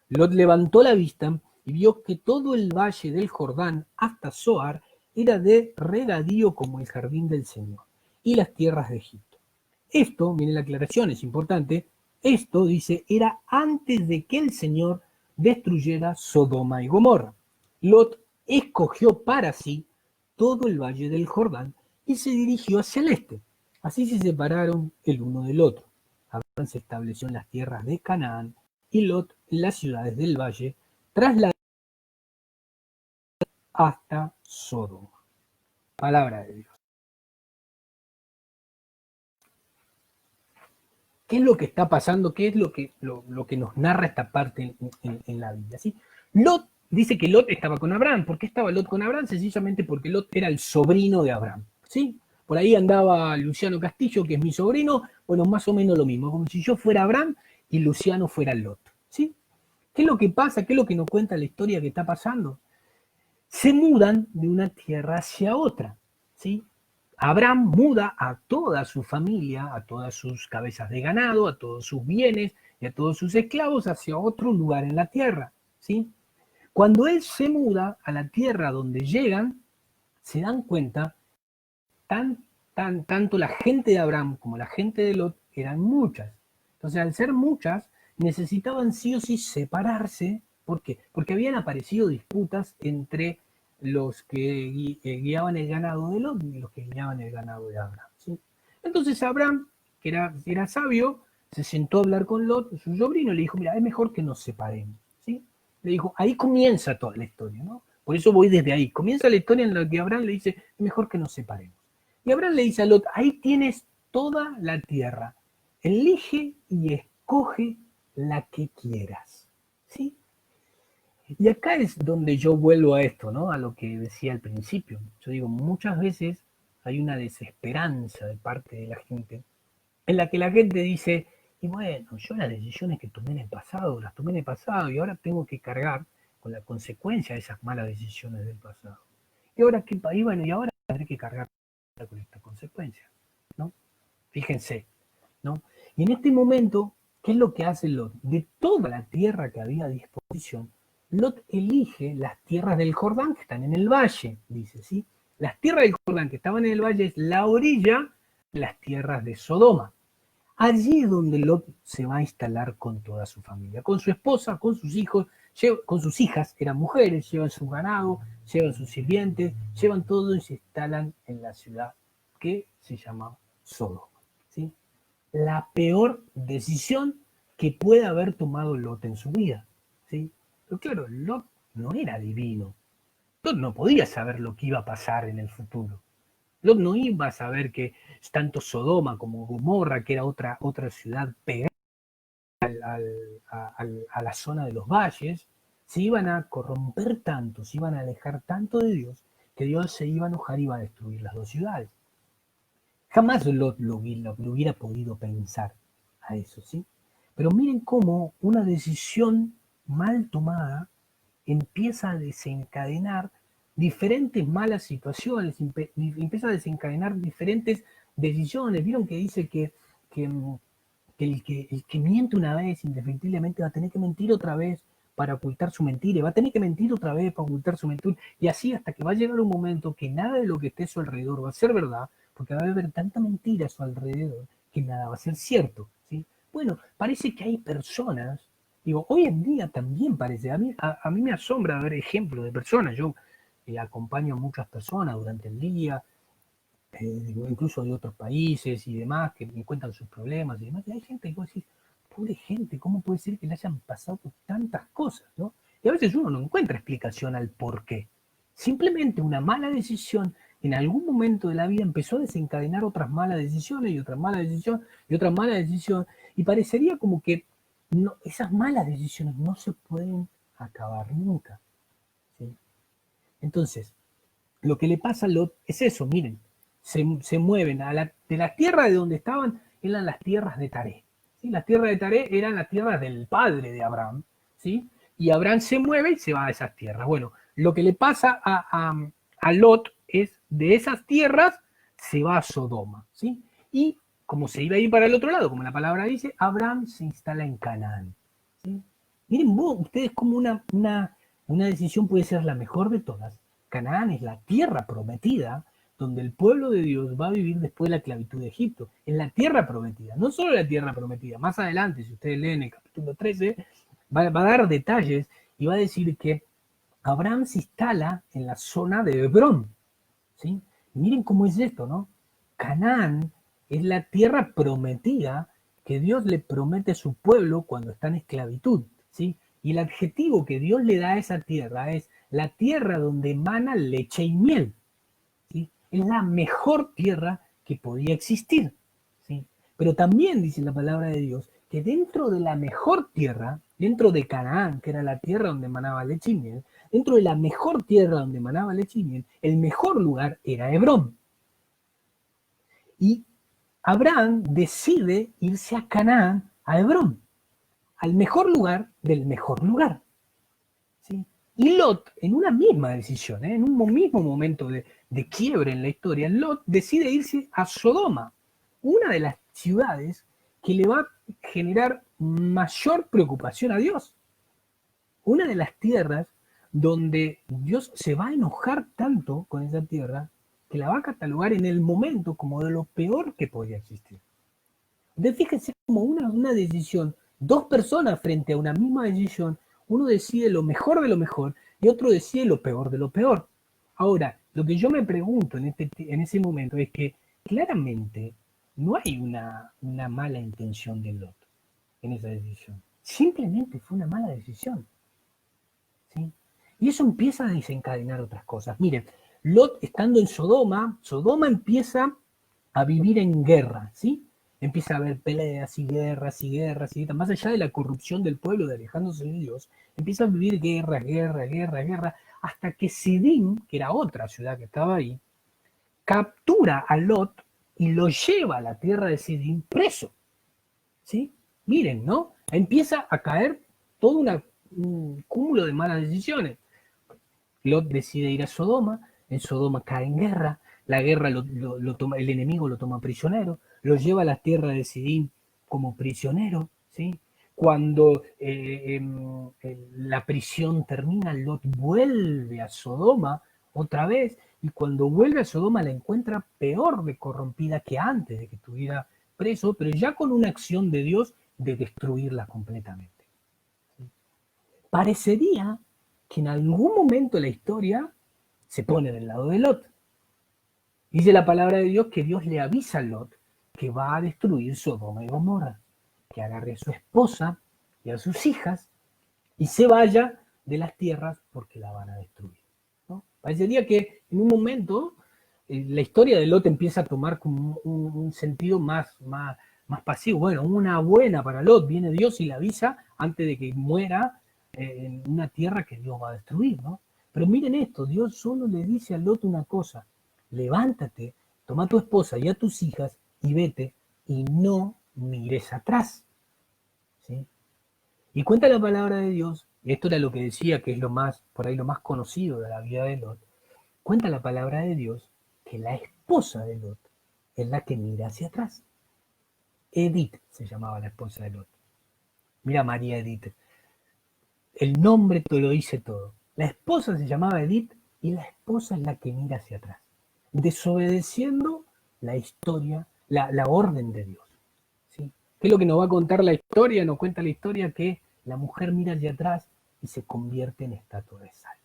Lot levantó la vista y vio que todo el valle del Jordán hasta Zoar era de regadío como el jardín del Señor y las tierras de Egipto. Esto, miren la aclaración, es importante, esto, dice, era antes de que el Señor destruyera Sodoma y Gomorra. Lot escogió para sí todo el valle del Jordán y se dirigió hacia el este. Así se separaron el uno del otro. Abraham se estableció en las tierras de Canaán y Lot en las ciudades del valle, trasladado hasta Sodoma. Palabra de Dios. ¿Qué es lo que está pasando? ¿Qué es lo que nos narra esta parte en la Biblia? ¿Sí? Lot dice que Lot estaba con Abraham. ¿Por qué estaba Lot con Abraham? Sencillamente porque Lot era el sobrino de Abraham. ¿Sí? Por ahí andaba Luciano Castillo, que es mi sobrino. Bueno, más o menos lo mismo, como si yo fuera Abraham y Luciano fuera Lot. ¿Sí? ¿Qué es lo que pasa? ¿Qué es lo que nos cuenta la historia que está pasando? Se mudan de una tierra hacia otra. ¿Sí? Abraham muda a toda su familia, a todas sus cabezas de ganado, a todos sus bienes y a todos sus esclavos hacia otro lugar en la tierra. ¿Sí? Cuando él se muda a la tierra donde llegan, se dan cuenta, tanto la gente de Abraham como la gente de Lot eran muchas. Entonces, al ser muchas, necesitaban sí o sí separarse. ¿Por qué? Porque habían aparecido disputas entre los que guiaban el ganado de Lot y los que guiaban el ganado de Abraham. ¿Sí? Entonces Abraham, que era sabio, se sentó a hablar con Lot, su sobrino, y le dijo, mira, es mejor que nos separemos. ¿Sí? Le dijo, ahí comienza toda la historia, ¿no? Por eso voy desde ahí. Comienza la historia en la que Abraham le dice, es mejor que nos separemos. Y Abraham le dice a Lot, ahí tienes toda la tierra, elige y escoge la que quieras. ¿Sí? Y acá es donde yo vuelvo a esto, ¿no? A lo que decía al principio. Yo digo, muchas veces hay una desesperanza de parte de la gente, en la que la gente dice, y bueno, yo las decisiones que tomé en el pasado, las tomé en el pasado y ahora tengo que cargar con la consecuencia de esas malas decisiones del pasado. Y ahora qué país, bueno, y ahora tendré que cargar con esta consecuencia, ¿no? Fíjense, ¿no? Y en este momento, ¿qué es lo que hace Lot? De toda la tierra que había a disposición, Lot elige las tierras del Jordán que están en el valle, dice, ¿sí? Las tierras del Jordán que estaban en el valle es la orilla de las tierras de Sodoma. Allí es donde Lot se va a instalar con toda su familia, con su esposa, con sus hijos, con sus hijas, eran mujeres, llevan su ganado, llevan sus sirvientes, llevan todo y se instalan en la ciudad que se llama Sodoma. ¿Sí? La peor decisión que puede haber tomado Lot en su vida. ¿Sí? Pero claro, Lot no era divino. Lot no podía saber lo que iba a pasar en el futuro. Lot no iba a saber que tanto Sodoma como Gomorra, que era otra ciudad pegada a la zona de los valles, se iban a corromper tanto, se iban a alejar tanto de Dios, que Dios se iba a enojar y iba a destruir las dos ciudades. Jamás Lot lo hubiera podido pensar a eso, ¿sí? Pero miren cómo una decisión mal tomada empieza a desencadenar diferentes malas situaciones, empieza a desencadenar diferentes decisiones. Vieron que dice que, el que miente una vez indefectiblemente va a tener que mentir otra vez para ocultar su mentira, va a tener que mentir otra vez para ocultar su mentira, y así hasta que va a llegar un momento que nada de lo que esté a su alrededor va a ser verdad, porque va a haber tanta mentira a su alrededor que nada va a ser cierto. ¿Sí? Bueno, parece que hay personas, digo, hoy en día también parece, a mí me asombra ver ejemplos de personas, yo acompaño a muchas personas durante el día, incluso de otros países y demás, que me cuentan sus problemas y demás, y hay gente que vos decís, pobre gente, ¿cómo puede ser que le hayan pasado tantas cosas, ¿no? Y a veces uno no encuentra explicación al por qué. Simplemente una mala decisión en algún momento de la vida empezó a desencadenar otras malas decisiones y otras malas decisiones y otras malas decisiones, y parecería como que no, esas malas decisiones no se pueden acabar nunca. ¿Sí? Entonces, lo que le pasa a Lot es eso, miren, se mueven de la tierra de donde estaban, eran las tierras de Taré. ¿Sí? Las tierras de Taré eran las tierras del padre de Abraham, ¿sí? Y Abraham se mueve y se va a esas tierras. Bueno, lo que le pasa a Lot es, de esas tierras se va a Sodoma, ¿sí? Y como se iba a ir para el otro lado, como la palabra dice, Abraham se instala en Canaán, ¿sí? Miren vos, ustedes como una decisión puede ser la mejor de todas. Canaán es la tierra prometida donde el pueblo de Dios va a vivir después de la esclavitud de Egipto. En la tierra prometida, no solo la tierra prometida, más adelante, si ustedes leen el capítulo 13, va a dar detalles y va a decir que Abraham se instala en la zona de Hebrón, ¿sí? Miren cómo es esto, ¿no? Canaán es la tierra prometida que Dios le promete a su pueblo cuando está en esclavitud, ¿sí? Y el adjetivo que Dios le da a esa tierra es la tierra donde emana leche y miel, ¿sí? Es la mejor tierra que podía existir, ¿sí? Pero también dice la palabra de Dios que dentro de la mejor tierra, dentro de Canaán, que era la tierra donde emanaba leche y miel, dentro de la mejor tierra donde emanaba leche y miel, el mejor lugar era Hebrón. Y Abraham decide irse a Canaán, a Hebrón, al mejor lugar del mejor lugar, ¿sí? Y Lot, en una misma decisión, en un mismo momento de quiebre en la historia, Lot decide irse a Sodoma, una de las ciudades que le va a generar mayor preocupación a Dios, una de las tierras donde Dios se va a enojar tanto con esa tierra que la va a catalogar en el momento como de lo peor que podía existir. Entonces fíjense como una decisión, dos personas frente a una misma decisión, uno decide lo mejor de lo mejor y otro decide lo peor de lo peor. Ahora, lo que yo me pregunto en ese momento es que claramente no hay una mala intención de Lot en esa decisión. Simplemente fue una mala decisión, ¿sí? Y eso empieza a desencadenar otras cosas. Miren, Lot estando en Sodoma, Sodoma empieza a vivir en guerra, ¿sí? Empieza a haber peleas y guerras y guerras y más allá de la corrupción del pueblo de alejándose de Dios, empieza a vivir guerra, hasta que Sidim, que era otra ciudad que estaba ahí, captura a Lot y lo lleva a la tierra de Sidim preso, ¿sí? Miren, ¿no? Empieza a caer todo un cúmulo de malas decisiones. Lot decide ir a Sodoma, en Sodoma cae en guerra, la guerra lo toma, el enemigo lo toma prisionero, lo lleva a la tierra de Sidín como prisionero, ¿sí? Cuando la prisión termina, Lot vuelve a Sodoma otra vez, y cuando vuelve a Sodoma la encuentra peor de corrompida que antes de que estuviera preso, pero ya con una acción de Dios de destruirla completamente. Parecería que en algún momento de la historia se pone del lado de Lot. Dice la palabra de Dios que Dios le avisa a Lot que va a destruir Sodoma y Gomorra, que agarre a su esposa y a sus hijas y se vaya de las tierras porque la van a destruir, ¿no? Parecería que en un momento la historia de Lot empieza a tomar como un sentido más pasivo. Bueno, una buena para Lot, viene Dios y le avisa antes de que muera en una tierra que Dios va a destruir, ¿no? Pero miren esto, Dios solo le dice a Lot una cosa: levántate, toma a tu esposa y a tus hijas y vete y no mires atrás, ¿sí? Y cuenta la palabra de Dios, y esto era lo que decía que es lo más, por ahí lo más conocido de la vida de Lot, cuenta la palabra de Dios que la esposa de Lot es la que mira hacia atrás. Edith se llamaba la esposa de Lot. Mira, María Edith, el nombre te lo dice todo. La esposa se llamaba Edith y la esposa es la que mira hacia atrás, desobedeciendo la historia, la orden de Dios, ¿sí? ¿Qué es lo que nos va a contar la historia? Nos cuenta la historia que la mujer mira hacia atrás y se convierte en estatua de sal.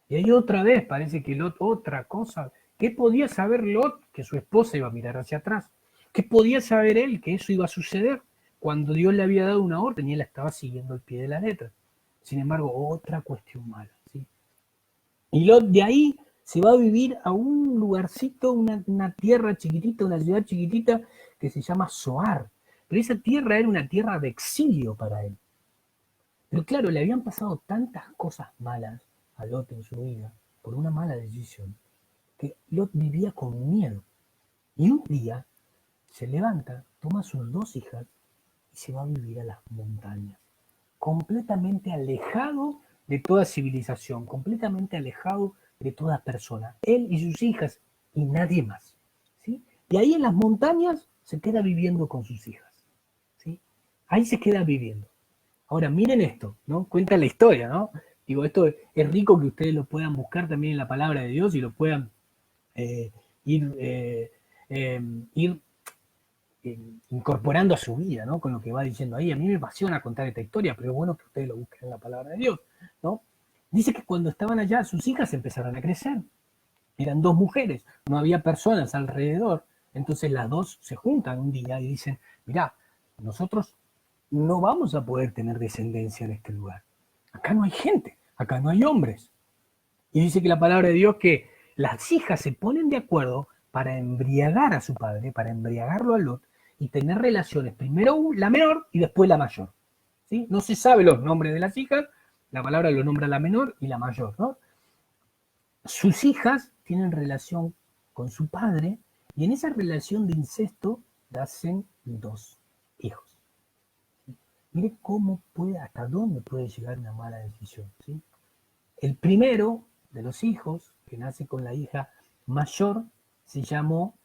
Y ahí otra vez parece que Lot, otra cosa. ¿Qué podía saber Lot? Que su esposa iba a mirar hacia atrás. ¿Qué podía saber él? Que eso iba a suceder cuando Dios le había dado una orden y él la estaba siguiendo al pie de la letra. Sin embargo, otra cuestión mala, ¿sí? Y Lot de ahí se va a vivir a un lugarcito, una tierra chiquitita, una ciudad chiquitita que se llama Zoar. Pero esa tierra era una tierra de exilio para él. Pero claro, le habían pasado tantas cosas malas a Lot en su vida por una mala decisión que Lot vivía con miedo. Y un día se levanta, toma a sus dos hijas y se va a vivir a las montañas, completamente alejado de toda civilización, completamente alejado de toda persona, él y sus hijas y nadie más, ¿sí? Y ahí en las montañas se queda viviendo con sus hijas, ¿sí? Ahí se queda viviendo. Ahora, miren esto, ¿no? Cuenta la historia, ¿no? Digo, esto es rico que ustedes lo puedan buscar también en la palabra de Dios y lo puedan eh, ir, eh, ir incorporando a su vida, ¿no? Con lo que va diciendo ahí. A mí me apasiona contar esta historia, pero es bueno que ustedes lo busquen en la palabra de Dios, ¿no? Dice que cuando estaban allá, sus hijas empezaron a crecer. Eran dos mujeres, no había personas alrededor. Entonces las dos se juntan un día y dicen, mirá, nosotros no vamos a poder tener descendencia en este lugar. Acá no hay gente, acá no hay hombres. Y dice que la palabra de Dios que las hijas se ponen de acuerdo para embriagar a su padre, para embriagarlo a Lot y tener relaciones, primero la menor y después la mayor. ¿Sí? No se sabe los nombres de las hijas, la palabra lo nombra la menor y la mayor, ¿no? Sus hijas tienen relación con su padre y en esa relación de incesto nacen dos hijos. Mire cómo puede, hasta dónde puede llegar una mala decisión, ¿sí? El primero de los hijos, que nace con la hija mayor, se llamó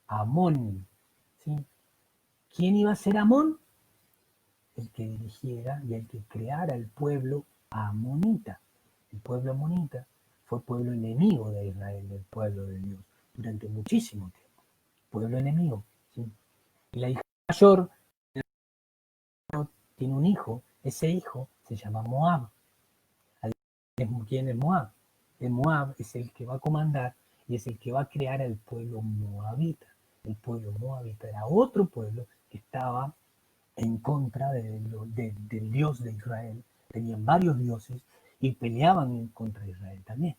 Amón, ¿sí? ¿Quién iba a ser Amón? El que dirigiera y el que creara el pueblo amonita. El pueblo amonita fue pueblo enemigo de Israel, del pueblo de Dios, durante muchísimo tiempo. Pueblo enemigo, ¿sí? Y la hija mayor tiene un hijo, ese hijo se llama Moab. ¿Quién es Moab? El Moab es el que va a comandar y es el que va a crear el pueblo moabita. El pueblo moabita era otro pueblo que estaba en contra del Dios de Israel. Tenían varios dioses y peleaban contra Israel también.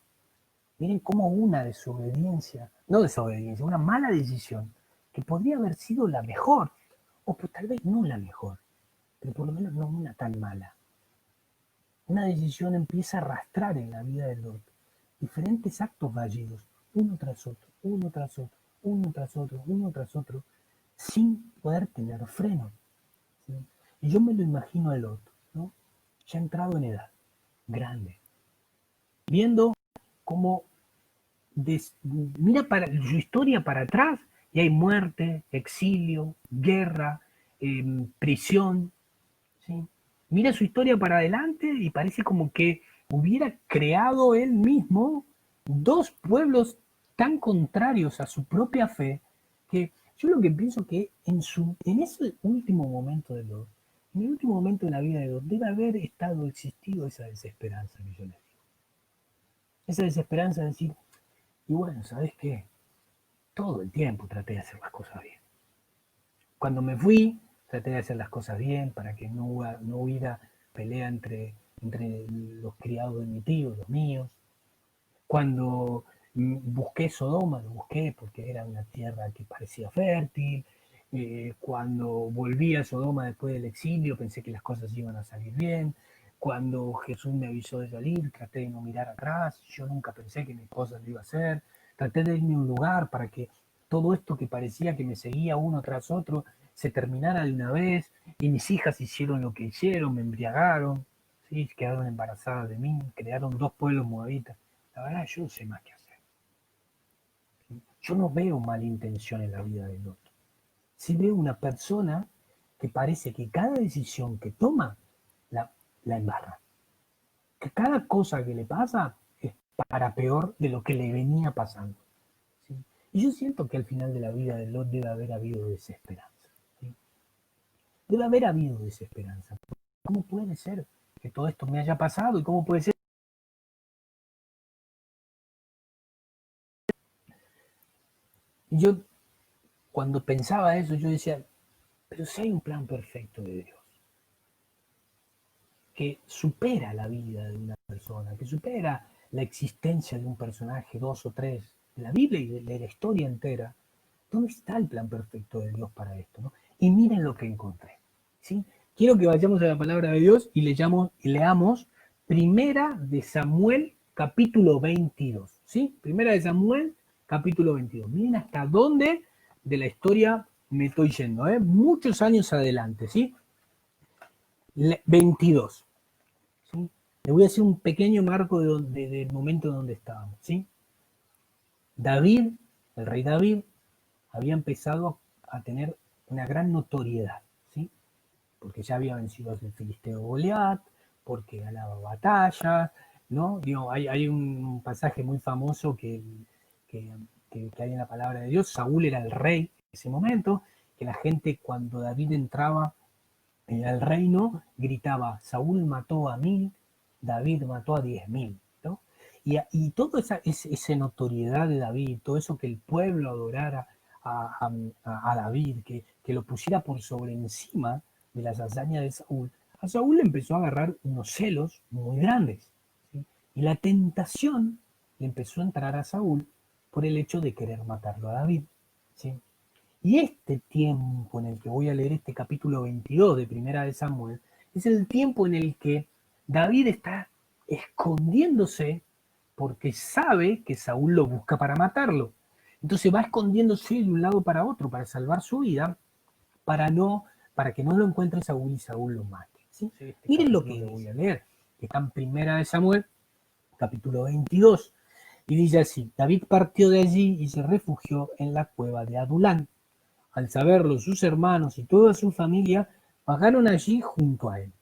Miren cómo una desobediencia, no desobediencia, una mala decisión, que podría haber sido la mejor, o pues tal vez no la mejor, pero por lo menos no una tan mala. Una decisión empieza a arrastrar en la vida de Lot diferentes actos fallidos, uno tras otro, uno tras otro, uno tras otro, uno tras otro, sin poder tener freno, ¿sí? Y yo me lo imagino a Lot, ¿no? Ya entrado en edad, grande, viendo cómo mira para su historia para atrás y hay muerte, exilio, guerra, prisión, ¿sí? Mira su historia para adelante y parece como que hubiera creado él mismo dos pueblos tan contrarios a su propia fe que yo lo que pienso que en ese último momento de Lot, en el último momento de la vida de Lot, debe haber existido esa desesperanza que yo les digo. Esa desesperanza de decir, y bueno, ¿sabes qué? Todo el tiempo traté de hacer las cosas bien. Cuando me fui, traté de hacer las cosas bien para que no hubiera pelea entre los criados de mi tío y los míos. Cuando busqué Sodoma, lo busqué porque era una tierra que parecía fértil. Cuando volví a Sodoma después del exilio, pensé que las cosas iban a salir bien. Cuando Jesús me avisó de salir, traté de no mirar atrás. Yo nunca pensé que mi esposa lo iba a hacer. Traté de irme a un lugar para que todo esto que parecía que me seguía uno tras otro se terminara de una vez. Y mis hijas hicieron lo que hicieron, me embriagaron, ¿sí? Quedaron embarazadas de mí, crearon dos pueblos moabitas. La verdad, yo no sé más qué hacer. ¿Sí? Yo no veo mala intención en la vida del otro. Sí veo una persona que parece que cada decisión que toma la, la embarra. Que cada cosa que le pasa es para peor de lo que le venía pasando. ¿Sí? Y yo siento que al final de la vida de Lot debe haber habido desesperanza. ¿Sí? Debe haber habido desesperanza. ¿Cómo puede ser que todo esto me haya pasado? ¿Y cómo puede ser? Y yo, cuando pensaba eso, yo decía, pero si hay un plan perfecto de Dios, que supera la vida de una persona, que supera la existencia de un personaje, dos o tres, de la Biblia y de la historia entera, ¿dónde está el plan perfecto de Dios para esto? ¿No? Y miren lo que encontré. ¿Sí? Quiero que vayamos a la palabra de Dios y leamos Primera de Samuel, capítulo 22. ¿Sí? Primera de Samuel, capítulo 22. Miren hasta dónde de la historia me estoy yendo, ¿eh? Muchos años adelante, ¿sí? 22. ¿Sí? Le voy a hacer un pequeño marco del momento donde estábamos, ¿sí? David, el rey David, había empezado a tener una gran notoriedad, ¿sí? Porque ya había vencido al filisteo Goliat, porque ganaba batallas, ¿no? Digo, hay un pasaje muy famoso que, que hay en la palabra de Dios. Saúl era el rey en ese momento, que la gente cuando David entraba al reino gritaba: Saúl mató a 1000, David mató a 10.000, ¿no? Y toda esa notoriedad de David, todo eso que el pueblo adorara a David, que lo pusiera por sobre encima de las hazañas de Saúl, a Saúl le empezó a agarrar unos celos muy grandes, ¿sí? Y la tentación le empezó a entrar a Saúl por el hecho de querer matarlo a David, ¿sí? Y este tiempo en el que voy a leer este capítulo 22 de Primera de Samuel es el tiempo en el que David está escondiéndose porque sabe que Saúl lo busca para matarlo. Entonces va escondiéndose de un lado para otro para salvar su vida, para, no, para que no lo encuentre Saúl y Saúl lo mate, ¿sí? Miren lo que voy a leer, que está en Primera de Samuel, capítulo 22, y dice así: David partió de allí y se refugió en la cueva de Adulán. Al saberlo, sus hermanos y toda su familia bajaron allí junto a él.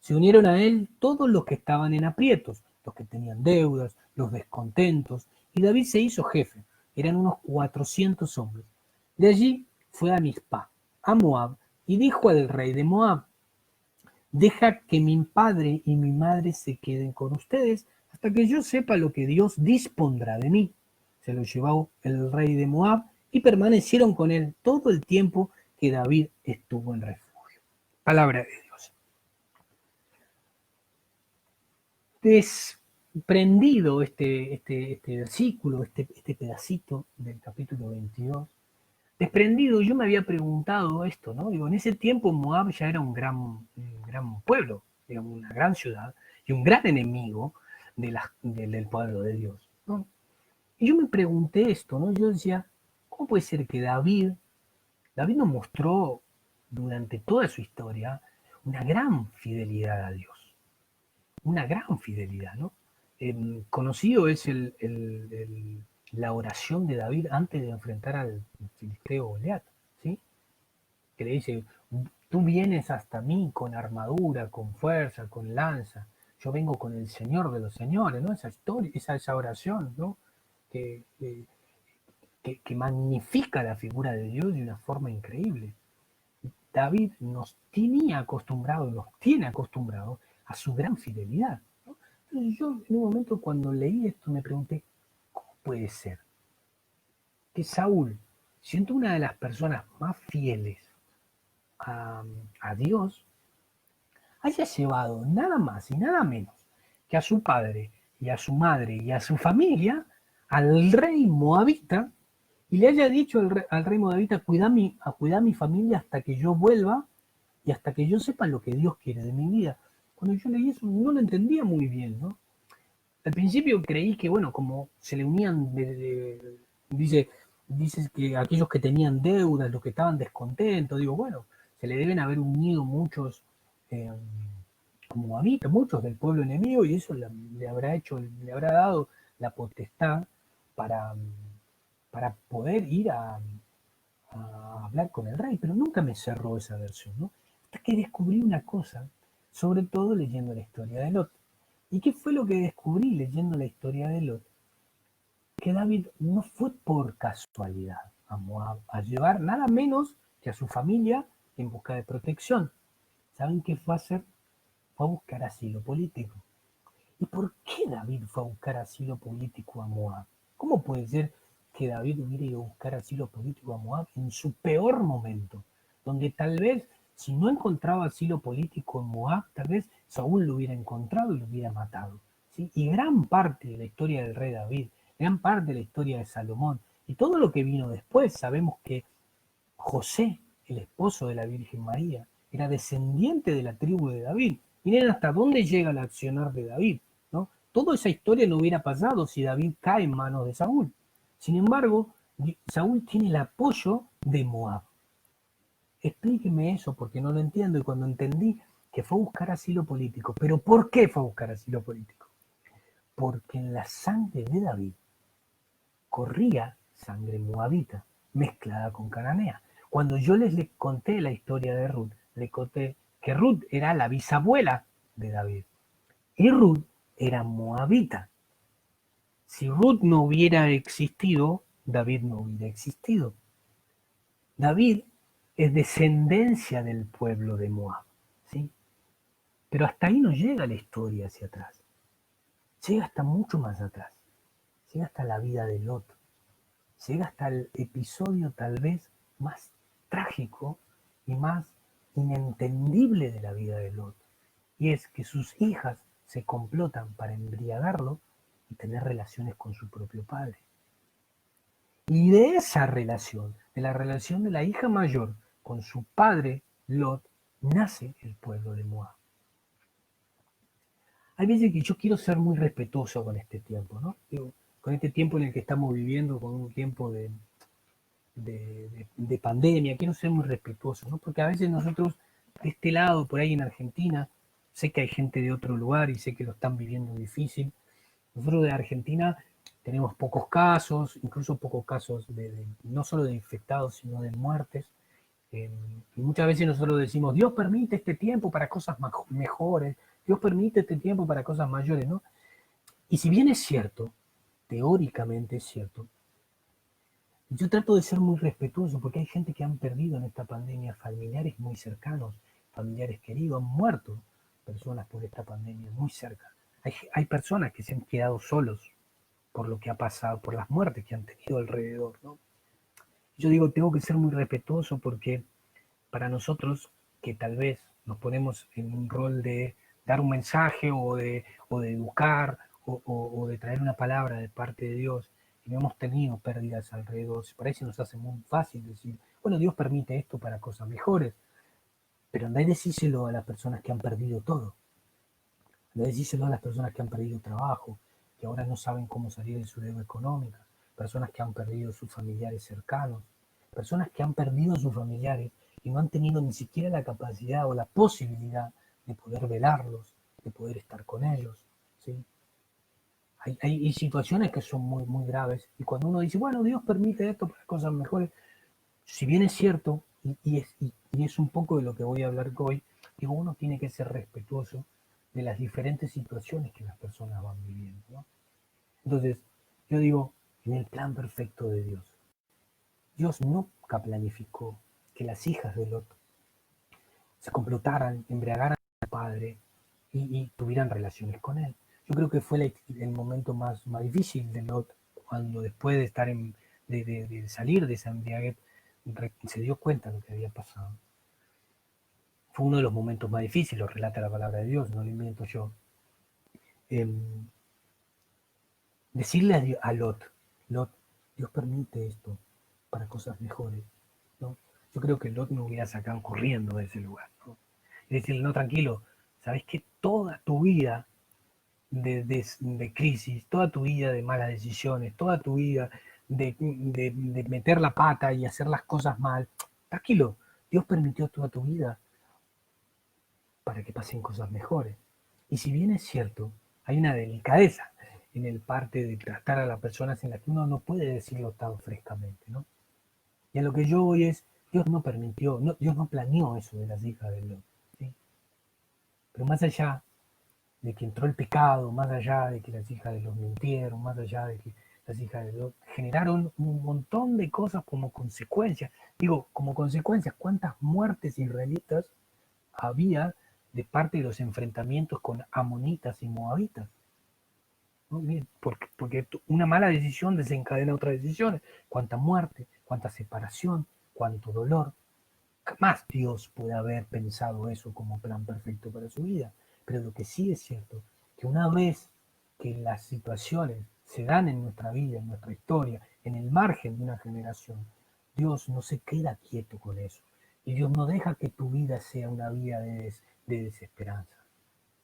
Se unieron a él todos los que estaban en aprietos, los que tenían deudas, los descontentos, y David se hizo jefe. Eran unos 400 hombres. De allí fue a Mizpah, a Moab, y dijo al rey de Moab: Deja que mi padre y mi madre se queden con ustedes hasta que yo sepa lo que Dios dispondrá de mí. Se lo llevó el rey de Moab y permanecieron con él todo el tiempo que David estuvo en refugio. Palabra de Dios. Desprendido este versículo, este pedacito del capítulo 22, desprendido, yo me había preguntado esto, ¿no? Digo, en ese tiempo Moab ya era un gran pueblo, digamos, una gran ciudad y un gran enemigo del pueblo de Dios, ¿no? Y yo me pregunté esto, ¿no? Yo decía, ¿cómo puede ser que David nos mostró durante toda su historia una gran fidelidad a Dios? Una gran fidelidad, ¿no? Conocido es la oración de David antes de enfrentar al filisteo Goliat, ¿sí? Que le dice: tú vienes hasta mí con armadura, con fuerza, con lanza, yo vengo con el Señor de los señores, ¿no? Esa historia, esa oración, ¿no? Que, que magnifica la figura de Dios de una forma increíble. David nos tiene acostumbrados a su gran fidelidad, ¿no? Entonces yo en un momento cuando leí esto me pregunté, ¿cómo puede ser que Saúl, siendo una de las personas más fieles a, a Dios, haya llevado nada más y nada menos que a su padre y a su madre y a su familia al rey moabita, y le haya dicho al rey moabita: cuida mi familia hasta que yo vuelva y hasta que yo sepa lo que Dios quiere de mi vida? Cuando yo leí eso no lo entendía muy bien, ¿no? Al principio creí que, bueno, como se le unían, dice, dices que aquellos que tenían deudas, los que estaban descontentos, digo, bueno, se le deben haber unido muchos, eh, como habitan, muchos del pueblo enemigo, y eso le habrá dado la potestad para, para poder ir a hablar con el rey, pero nunca me cerró esa versión, ¿no? Hasta que descubrí una cosa, sobre todo leyendo la historia de Lot. ¿Y qué fue lo que descubrí leyendo la historia de Lot? Que David no fue por casualidad a Moab a llevar nada menos que a su familia en busca de protección. ¿Saben qué fue a hacer? Fue a buscar asilo político. ¿Y por qué David fue a buscar asilo político a Moab? ¿Cómo puede ser que David hubiera ido a buscar asilo político a Moab en su peor momento? Donde tal vez, si no encontraba asilo político en Moab, tal vez Saúl lo hubiera encontrado y lo hubiera matado, ¿sí? Y gran parte de la historia del rey David, gran parte de la historia de Salomón y todo lo que vino después, sabemos que José, el esposo de la Virgen María, era descendiente de la tribu de David. Miren hasta dónde llega el accionar de David, ¿no? Toda esa historia no hubiera pasado si David cae en manos de Saúl. Sin embargo, Saúl tiene el apoyo de Moab. Explíqueme eso porque no lo entiendo, y cuando entendí que fue a buscar asilo político. ¿Pero por qué fue a buscar asilo político? Porque en la sangre de David corría sangre moabita mezclada con cananea. Cuando yo les conté la historia de Ruth, le conté que Ruth era la bisabuela de David y Ruth era moabita. Si Ruth no hubiera existido, David no hubiera existido. David es descendencia del pueblo de Moab, ¿sí? Pero hasta ahí no llega la historia hacia atrás. Llega hasta mucho más atrás. Llega hasta la vida de Lot. Llega hasta el episodio tal vez más trágico y más inentendible de la vida de Lot. Y es que sus hijas se complotan para embriagarlo y tener relaciones con su propio padre. Y de esa relación, de la relación de la hija mayor con su padre Lot, nace el pueblo de Moab. Hay veces que yo quiero ser muy respetuoso con este tiempo, ¿no? Digo, con este tiempo en el que estamos viviendo, con un tiempo de pandemia, quiero ser muy respetuoso, ¿no? Porque a veces nosotros, de este lado, por ahí en Argentina, sé que hay gente de otro lugar y sé que lo están viviendo difícil. Nosotros de Argentina tenemos pocos casos, incluso pocos casos no solo de infectados, sino de muertes. Y muchas veces nosotros decimos, Dios permite este tiempo para cosas mejores, Dios permite este tiempo para cosas mayores, ¿no? Y si bien es cierto, teóricamente es cierto, yo trato de ser muy respetuoso porque hay gente que han perdido en esta pandemia familiares muy cercanos, familiares queridos, han muerto personas por esta pandemia muy cerca. Hay personas que se han quedado solos por lo que ha pasado, por las muertes que han tenido alrededor, ¿no? Yo digo, tengo que ser muy respetuoso porque para nosotros que tal vez nos ponemos en un rol de dar un mensaje o de educar o de traer una palabra de parte de Dios y no hemos tenido pérdidas alrededor, por ahí se nos hace muy fácil decir, bueno, Dios permite esto para cosas mejores, pero andá y decíselo a las personas que han perdido todo, andá y decíselo a las personas que han perdido trabajo, que ahora no saben cómo salir de su deuda económica, personas que han perdido sus familiares cercanos, personas que han perdido a sus familiares y no han tenido ni siquiera la capacidad o la posibilidad de poder velarlos, de poder estar con ellos, ¿sí? Hay situaciones que son muy, muy graves y cuando uno dice, bueno, Dios permite esto para cosas mejores, si bien es cierto, y es un poco de lo que voy a hablar hoy, digo, uno tiene que ser respetuoso de las diferentes situaciones que las personas van viviendo, ¿no? Entonces, yo digo, en el plan perfecto de Dios, Dios nunca planificó que las hijas de Lot se complotaran, embriagaran al padre y tuvieran relaciones con él. Yo creo que fue el momento más difícil de Lot, cuando después de estar de salir de esa embriaguez, se dio cuenta de lo que había pasado. Fue uno de los momentos más difíciles, lo relata la palabra de Dios, no lo invento yo. Eh, Decirle a Lot, Lot, Dios permite esto para cosas mejores, ¿no? Yo creo que Lot no hubiera sacado corriendo de ese lugar, ¿no? Y decirle, no, tranquilo, sabes que toda tu vida de crisis, toda tu vida de malas decisiones, toda tu vida de meter la pata y hacer las cosas mal, tranquilo, Dios permitió toda tu vida para que pasen cosas mejores. Y si bien es cierto, hay una delicadeza en el parte de tratar a las personas en la que uno no puede decirlo tan frescamente, ¿no? Y a lo que yo voy es, Dios no permitió, no, Dios no planeó eso de las hijas de Lot, ¿sí? Pero más allá de que entró el pecado, más allá de que las hijas de Lot mintieron, más allá de que las hijas de Lot generaron un montón de cosas como consecuencia. Digo, como consecuencia, ¿cuántas muertes israelitas había de parte de los enfrentamientos con amonitas y moabitas? ¿No? Porque una mala decisión desencadena otras decisiones. Cuánta muerte, cuánta separación, cuánto dolor. Jamás Dios puede haber pensado eso como plan perfecto para su vida. Pero lo que sí es cierto, que una vez que las situaciones se dan en nuestra vida, en nuestra historia, en el margen de una generación, Dios no se queda quieto con eso. Y Dios no deja que tu vida sea una vida de desesperanza.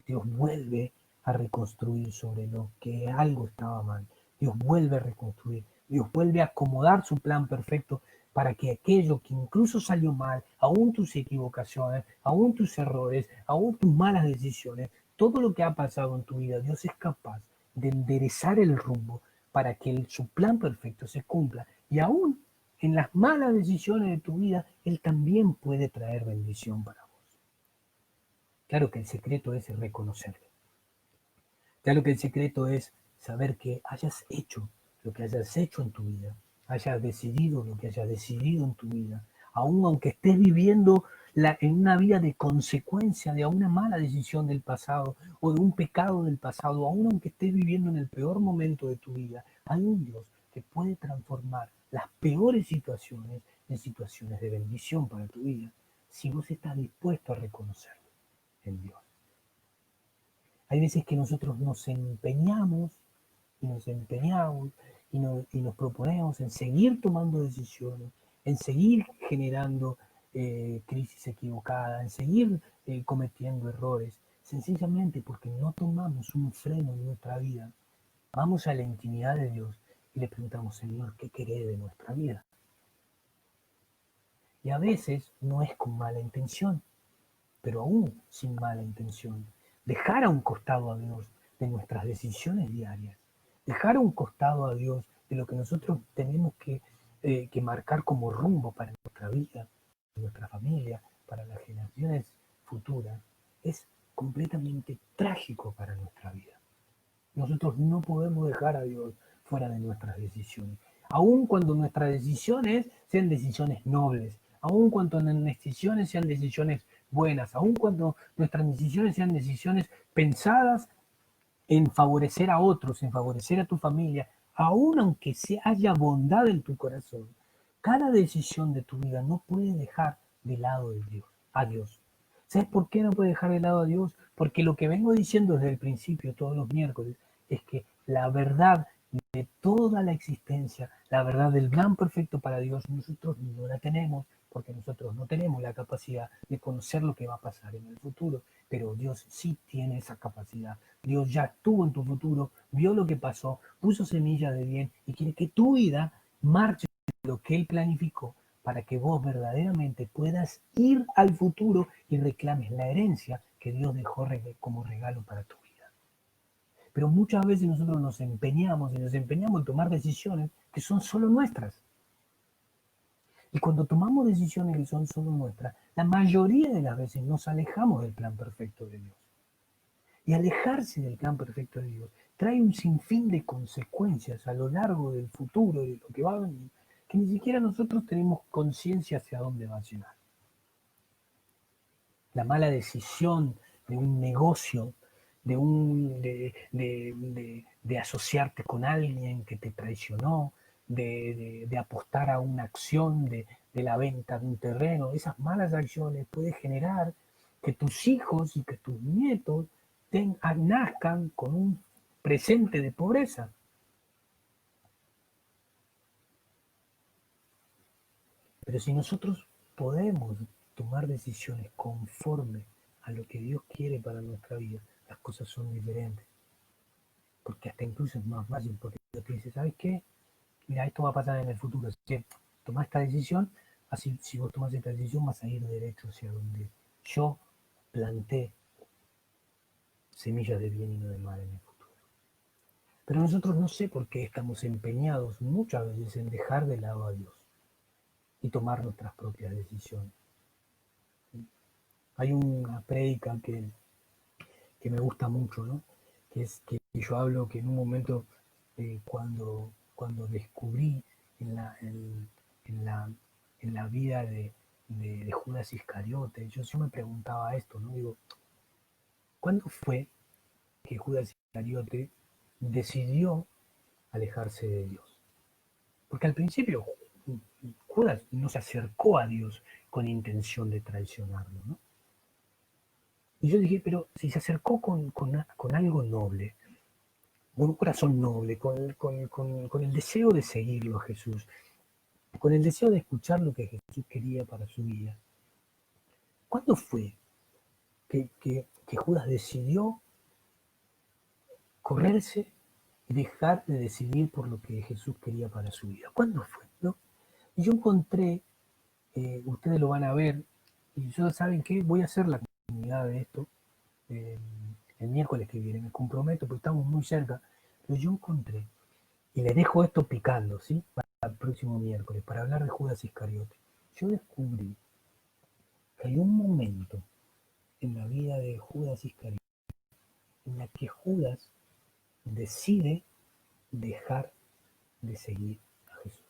Dios vuelve a reconstruir sobre lo que algo estaba mal. Dios vuelve a reconstruir. Dios vuelve a acomodar su plan perfecto para que aquello que incluso salió mal, aún tus equivocaciones, aún tus errores, aún tus malas decisiones, todo lo que ha pasado en tu vida, Dios es capaz de enderezar el rumbo para que su plan perfecto se cumpla. Y aún en las malas decisiones de tu vida, Él también puede traer bendición para vos. Claro que el secreto es reconocerlo. Claro que el secreto es saber que hayas hecho lo que hayas hecho en tu vida, hayas decidido lo que hayas decidido en tu vida, aun aunque estés viviendo en una vida de consecuencia de una mala decisión del pasado o de un pecado del pasado, aun aunque estés viviendo en el peor momento de tu vida, hay un Dios que puede transformar las peores situaciones en situaciones de bendición para tu vida, si vos estás dispuesto a reconocerlo en Dios. Hay veces que nosotros nos empeñamos y nos empeñamos y nos proponemos en seguir tomando decisiones, en seguir generando crisis equivocadas, en seguir cometiendo errores, sencillamente porque no tomamos un freno en nuestra vida. Vamos a la intimidad de Dios y le preguntamos, Señor, ¿qué querés de nuestra vida? Y a veces no es con mala intención, pero aún sin mala intención. Dejar a un costado a Dios de nuestras decisiones diarias, dejar a un costado a Dios de lo que nosotros tenemos que marcar como rumbo para nuestra vida, nuestra familia, para las generaciones futuras, es completamente trágico para nuestra vida. Nosotros no podemos dejar a Dios fuera de nuestras decisiones, aun cuando nuestras decisiones sean decisiones nobles, aun cuando nuestras decisiones sean decisiones buenas, aun cuando nuestras decisiones sean decisiones pensadas en favorecer a otros, en favorecer a tu familia, aun aunque haya bondad en tu corazón, cada decisión de tu vida no puede dejar de lado de Dios, a Dios. ¿Sabes por qué no puede dejar de lado a Dios? Porque lo que vengo diciendo desde el principio, todos los miércoles, es que la verdad de toda la existencia, la verdad del plan perfecto para Dios, nosotros no la tenemos, porque nosotros no tenemos la capacidad de conocer lo que va a pasar en el futuro, pero Dios sí tiene esa capacidad. Dios ya estuvo en tu futuro, vio lo que pasó, puso semillas de bien y quiere que tu vida marche lo que Él planificó para que vos verdaderamente puedas ir al futuro y reclames la herencia que Dios dejó como regalo para tu vida. Pero muchas veces nosotros nos empeñamos en tomar decisiones que son solo nuestras. Y cuando tomamos decisiones que son solo nuestras, la mayoría de las veces nos alejamos del plan perfecto de Dios. Y alejarse del plan perfecto de Dios trae un sinfín de consecuencias a lo largo del futuro, de lo que va a venir, que ni siquiera nosotros tenemos conciencia hacia dónde va a llegar. La mala decisión de un negocio, de asociarte con alguien que te traicionó, de apostar a una acción, de la venta de un terreno, esas malas acciones pueden generar que tus hijos y que tus nietos nazcan con un presente de pobreza. Pero si nosotros podemos tomar decisiones conforme a lo que Dios quiere para nuestra vida, las cosas son diferentes. Porque hasta incluso es más fácil, porque Dios te dice, ¿sabes qué? Mira, esto va a pasar en el futuro, así que toma esta decisión, así si vos tomás esta decisión vas a ir derecho hacia donde yo planté semillas de bien y no de mal en el futuro. Pero nosotros no sé por qué estamos empeñados muchas veces en dejar de lado a Dios y tomar nuestras propias decisiones. Hay una prédica que me gusta mucho, ¿no? Que es que yo hablo que en un momento cuando descubrí en la vida de Judas Iscariote, yo me preguntaba esto, ¿no? Digo, ¿cuándo fue que Judas Iscariote decidió alejarse de Dios? Porque al principio Judas no se acercó a Dios con intención de traicionarlo, ¿no? Y yo dije, pero si se acercó con algo noble, con un corazón noble, con el deseo de seguirlo a Jesús, con el deseo de escuchar lo que Jesús quería para su vida, ¿cuándo fue que Judas decidió correrse y dejar de decidir por lo que Jesús quería para su vida? ¿Cuándo fue? ¿No? Y yo encontré, ustedes lo van a ver, y yo, ¿saben qué? Voy a hacer la comunidad de esto eh, el miércoles que viene, me comprometo, porque estamos muy cerca, pero yo encontré, y le dejo esto picando, ¿sí? Para el próximo miércoles, para hablar de Judas Iscariote. Yo descubrí que hay un momento en la vida de Judas Iscariote en la que Judas decide dejar de seguir a Jesús.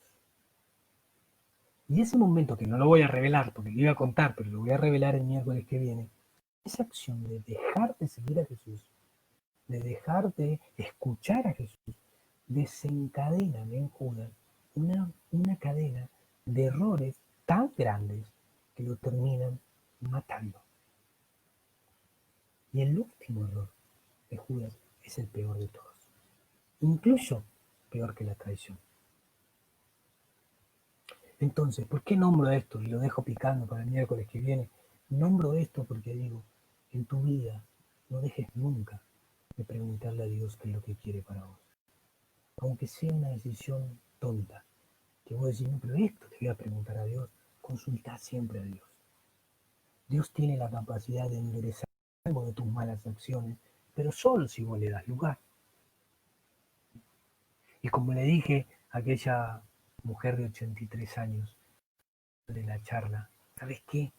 Y ese momento, que no lo voy a revelar, porque lo iba a contar, pero lo voy a revelar el miércoles que viene, esa acción de dejar de seguir a Jesús, de dejar de escuchar a Jesús, desencadenan en Judas una cadena de errores tan grandes que lo terminan matando. Y el último error de Judas es el peor de todos, incluso peor que la traición. Entonces, ¿por qué nombro esto? Y lo dejo picando para el miércoles que viene. Nombro esto porque digo, en tu vida no dejes nunca de preguntarle a Dios qué es lo que quiere para vos. Aunque sea una decisión tonta, que vos decís, no, pero esto le voy a preguntar a Dios, consultá siempre a Dios. Dios tiene la capacidad de enderezar algo de tus malas acciones, pero solo si vos le das lugar. Y como le dije a aquella mujer de 83 años de la charla, ¿sabes qué?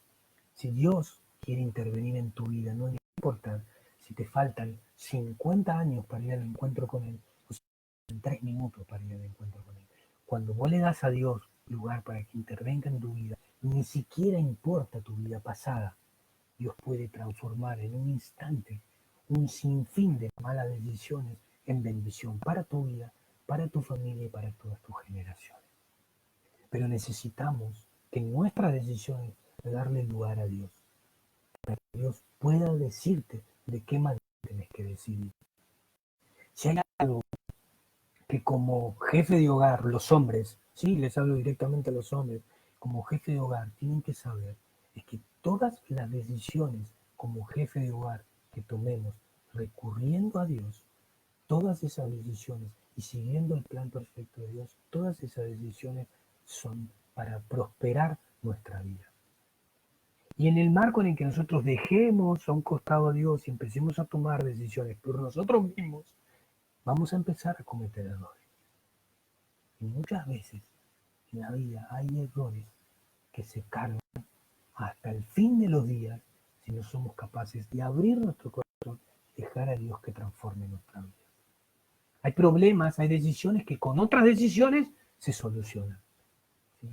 Si Dios quiere intervenir en tu vida, no le importa si te faltan 50 años para ir al encuentro con Él, o si en 3 minutos para ir al encuentro con Él. Cuando vos le das a Dios lugar para que intervenga en tu vida, ni siquiera importa tu vida pasada, Dios puede transformar en un instante un sinfín de malas decisiones en bendición para tu vida, para tu familia y para todas tus generaciones. Pero necesitamos que en nuestras decisiones darle lugar a Dios, para que Dios pueda decirte de qué manera tienes que decidir. Si hay algo que como jefe de hogar, los hombres, sí, les hablo directamente a los hombres, como jefe de hogar tienen que saber, es que todas las decisiones como jefe de hogar que tomemos recurriendo a Dios, todas esas decisiones y siguiendo el plan perfecto de Dios, todas esas decisiones son para prosperar nuestra vida. Y en el marco en el que nosotros dejemos a un costado a Dios y empecemos a tomar decisiones por nosotros mismos, vamos a empezar a cometer errores. Y muchas veces en la vida hay errores que se cargan hasta el fin de los días si no somos capaces de abrir nuestro corazón y dejar a Dios que transforme nuestra vida. Hay problemas, hay decisiones que con otras decisiones se solucionan. ¿Sí?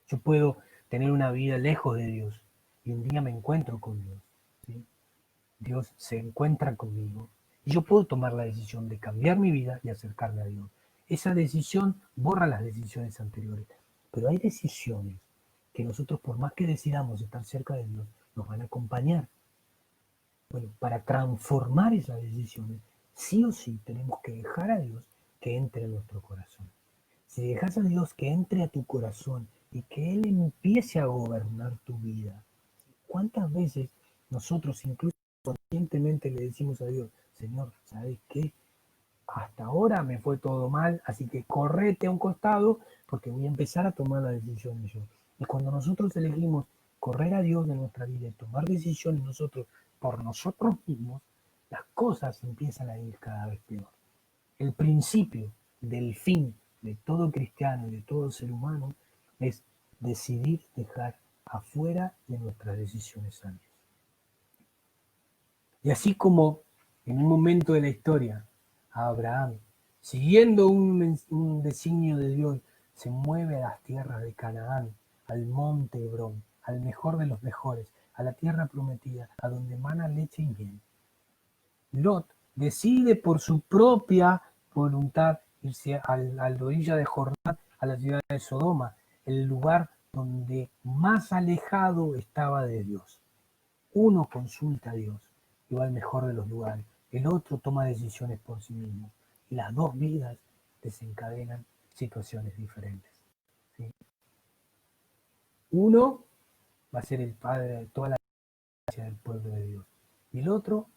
Yo puedo tener una vida lejos de Dios y un día me encuentro con Dios. ¿Sí? Dios se encuentra conmigo y yo puedo tomar la decisión de cambiar mi vida y acercarme a Dios. Esa decisión borra las decisiones anteriores, pero hay decisiones que nosotros, por más que decidamos estar cerca de Dios, nos van a acompañar. Bueno, para transformar esas decisiones, sí o sí tenemos que dejar a Dios que entre en nuestro corazón. Si dejas a Dios que entre a tu corazón y que Él empiece a gobernar tu vida, ¿cuántas veces nosotros incluso conscientemente le decimos a Dios, Señor, ¿sabes qué? Hasta ahora me fue todo mal, así que correte a un costado porque voy a empezar a tomar las decisiones yo. Y cuando nosotros elegimos correr a Dios de nuestra vida y tomar decisiones nosotros por nosotros mismos, las cosas empiezan a ir cada vez peor. El principio del fin de todo cristiano y de todo ser humano es decidir dejar afuera de nuestras decisiones a Dios. Y así como en un momento de la historia, a Abraham, siguiendo un designio de Dios, se mueve a las tierras de Canaán, al monte Hebrón, al mejor de los mejores, a la tierra prometida, a donde mana leche y miel. Lot decide por su propia voluntad irse a la orilla de Jordán, a la ciudad de Sodoma, el lugar donde más alejado estaba de Dios. Uno consulta a Dios y va al mejor de los lugares. El otro toma decisiones por sí mismo. Y las dos vidas desencadenan situaciones diferentes. ¿Sí? Uno va a ser el padre de toda la gracia del pueblo de Dios. Y el otro,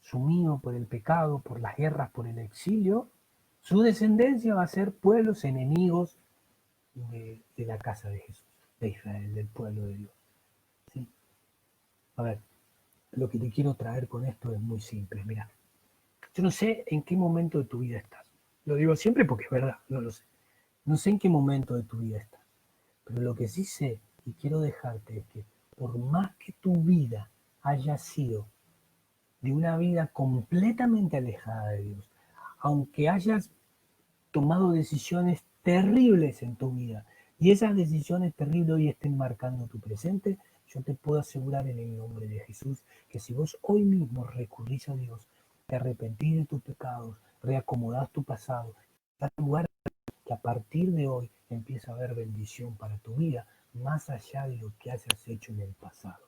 sumido por el pecado, por las guerras, por el exilio, su descendencia va a ser pueblos enemigos de la casa de Jesús, de Israel, del pueblo de Dios. ¿Sí? A ver, lo que te quiero traer con esto es muy simple. Mira, yo no sé en qué momento de tu vida estás. Lo digo siempre porque es verdad, no lo sé. No sé en qué momento de tu vida estás. Pero lo que sí sé y quiero dejarte es que por más que tu vida haya sido de una vida completamente alejada de Dios, aunque hayas tomado decisiones terribles en tu vida y esas decisiones terribles hoy estén marcando tu presente, yo te puedo asegurar en el nombre de Jesús que si vos hoy mismo recurrís a Dios, te arrepentís de tus pecados, reacomodás tu pasado, das lugar que a partir de hoy empieza a haber bendición para tu vida, más allá de lo que hayas hecho en el pasado.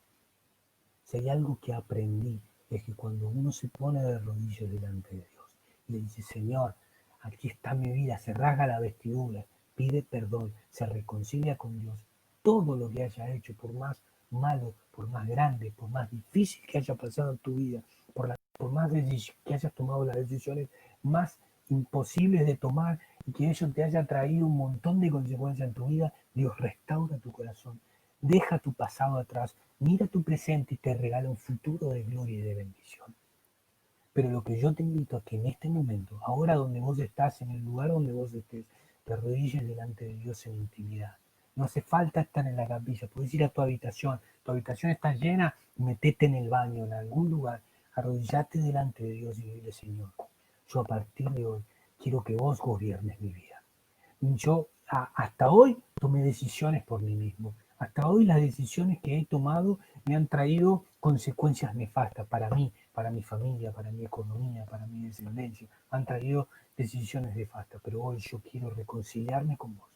Si hay algo que aprendí, es que cuando uno se pone de rodillas delante de Dios y le dice, Señor, aquí está mi vida, se rasga la vestidura, pide perdón, se reconcilia con Dios, todo lo que haya hecho, por más malo, por más grande, por más difícil que haya pasado en tu vida, por más que hayas tomado las decisiones más imposibles de tomar y que ello te haya traído un montón de consecuencias en tu vida, Dios restaura tu corazón, deja tu pasado atrás, mira tu presente y te regala un futuro de gloria y de bendición. Pero lo que yo te invito a que en este momento, ahora donde vos estás, en el lugar donde vos estés, te arrodilles delante de Dios en intimidad. No hace falta estar en la capilla, puedes ir a tu habitación está llena, metete en el baño, en algún lugar, arrodillate delante de Dios y dile, Señor, yo a partir de hoy quiero que vos gobiernes mi vida. Yo hasta hoy tomé decisiones por mí mismo. Hasta hoy las decisiones que he tomado me han traído consecuencias nefastas para mí, para mi familia, para mi economía, para mi descendencia. Han traído decisiones nefastas, pero hoy yo quiero reconciliarme con vos.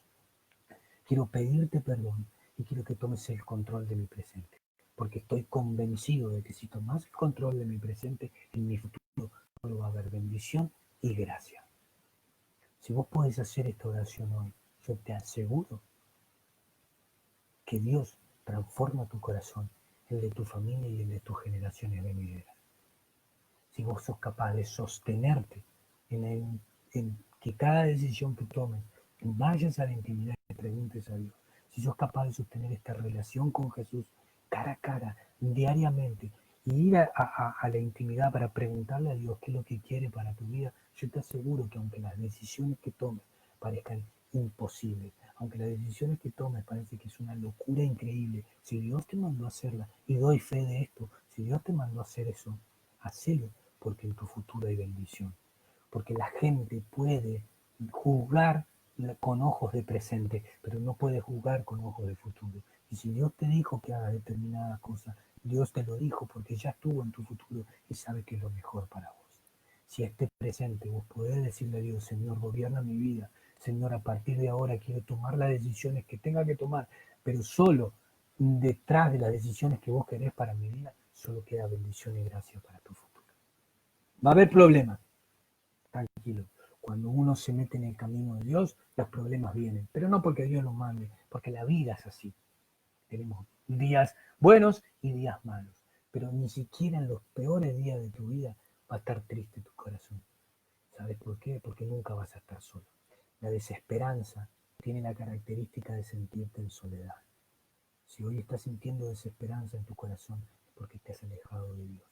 Quiero pedirte perdón y quiero que tomes el control de mi presente. Porque estoy convencido de que si tomas el control de mi presente, en mi futuro solo va a haber bendición y gracia. Si vos podés hacer esta oración hoy, yo te aseguro que Dios transforma tu corazón, el de tu familia y el de tus generaciones venideras. Si vos sos capaz de sostenerte en que cada decisión que tomes, vayas a la intimidad y le preguntes a Dios. Si sos capaz de sostener esta relación con Jesús cara a cara, diariamente, y ir a la intimidad para preguntarle a Dios qué es lo que quiere para tu vida, yo te aseguro que aunque las decisiones que tomes parezcan imposibles, aunque las decisiones que tomes parece que es una locura increíble, si Dios te mandó a hacerla, y doy fe de esto, si Dios te mandó a hacer eso, hacelo, porque en tu futuro hay bendición. Porque la gente puede juzgar con ojos de presente, pero no puede juzgar con ojos de futuro. Y si Dios te dijo que hagas determinada cosa, Dios te lo dijo porque ya estuvo en tu futuro y sabe que es lo mejor para vos. Si esté presente, vos podés decirle a Dios, Señor, gobierna mi vida. Señor, a partir de ahora quiero tomar las decisiones que tenga que tomar, pero solo detrás de las decisiones que vos querés para mi vida, solo queda bendición y gracia para tu futuro. Va a haber problemas, tranquilo. Cuando uno se mete en el camino de Dios, los problemas vienen, pero no porque Dios los mande, porque la vida es así. Tenemos días buenos y días malos, pero ni siquiera en los peores días de tu vida va a estar triste tu corazón. ¿Sabes por qué? Porque nunca vas a estar solo. La desesperanza tiene la característica de sentirte en soledad. Si hoy estás sintiendo desesperanza en tu corazón, es porque te has alejado de Dios.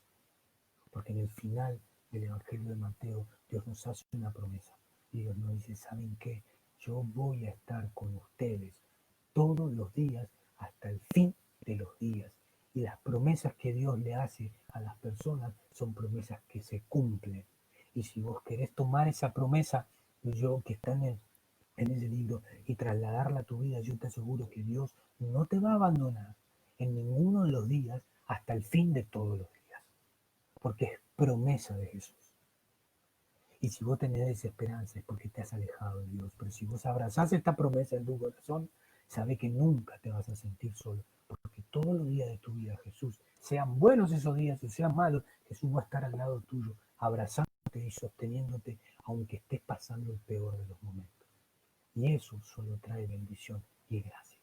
Porque en el final del Evangelio de Mateo, Dios nos hace una promesa. Y Dios nos dice, ¿saben qué? Yo voy a estar con ustedes todos los días hasta el fin de los días. Y las promesas que Dios le hace a las personas son promesas que se cumplen. Y si vos querés tomar esa promesa, yo que está en ese libro, y trasladarla a tu vida, yo te aseguro que Dios no te va a abandonar en ninguno de los días hasta el fin de todos los días. Porque es promesa de Jesús. Y si vos tenés desesperanza es porque te has alejado de Dios. Pero si vos abrazás esta promesa en tu corazón, sabe que nunca te vas a sentir solo. Porque todos los días de tu vida, Jesús, sean buenos esos días o sean malos, Jesús va a estar al lado tuyo, abrazándote y sosteniéndote, aunque estés pasando el peor de los momentos. Y eso solo trae bendición y gracia.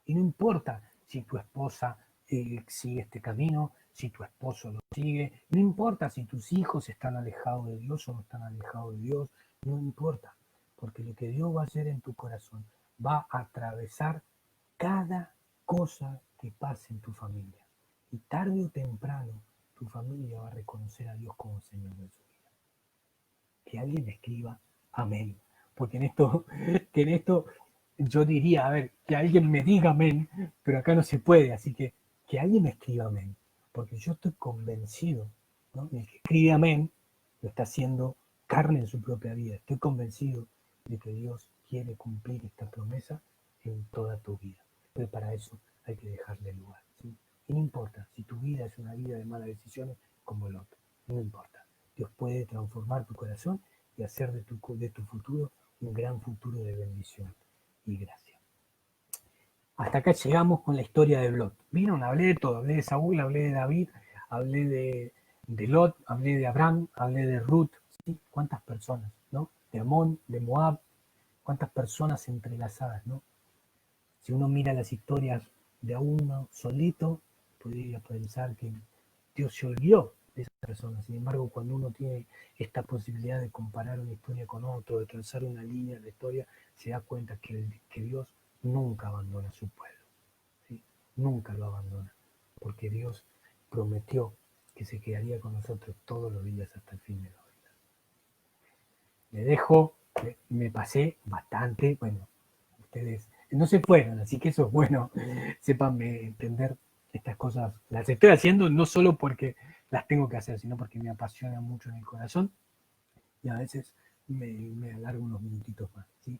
Y no importa si tu esposa sigue este camino, si tu esposo lo sigue, no importa si tus hijos están alejados de Dios o no están alejados de Dios, no importa, porque lo que Dios va a hacer en tu corazón va a atravesar cada cosa que pase en tu familia. Y tarde o temprano tu familia va a reconocer a Dios como Señor de su vida. Que alguien me escriba amén. Porque en esto yo diría, a ver, que alguien me diga amén, pero acá no se puede, así que alguien me escriba amén. Porque yo estoy convencido, ¿no? El que escribe amén lo está haciendo carne en su propia vida. Estoy convencido de que Dios quiere cumplir esta promesa en toda tu vida. Pero para eso hay que dejarle lugar, ¿sí? Y no importa si tu vida es una vida de malas decisiones como el otro, no importa. Dios puede transformar tu corazón y hacer de tu futuro un gran futuro de bendición y gracia. Hasta acá llegamos con la historia de Lot. ¿Vieron? Hablé de todo, hablé de Saúl, hablé de David, hablé de Lot, hablé de Abraham, hablé de Ruth, ¿sí? ¿Cuántas personas, no? De Amón, de Moab, cuántas personas entrelazadas, ¿no? Si uno mira las historias de a uno solito, podría pensar que Dios se olvidó de esas personas. Sin embargo, cuando uno tiene esta posibilidad de comparar una historia con otra, de trazar una línea en la historia, se da cuenta que Dios nunca abandona a su pueblo, ¿sí? Nunca lo abandona, porque Dios prometió que se quedaría con nosotros todos los días hasta el fin de la vida. Le dejo, me pasé bastante, bueno, ustedes no se fueron, así que eso es bueno, sépanme entender estas cosas. Las estoy haciendo no solo porque las tengo que hacer, sino porque me apasiona mucho en el corazón y a veces me alargo unos minutitos más, ¿sí?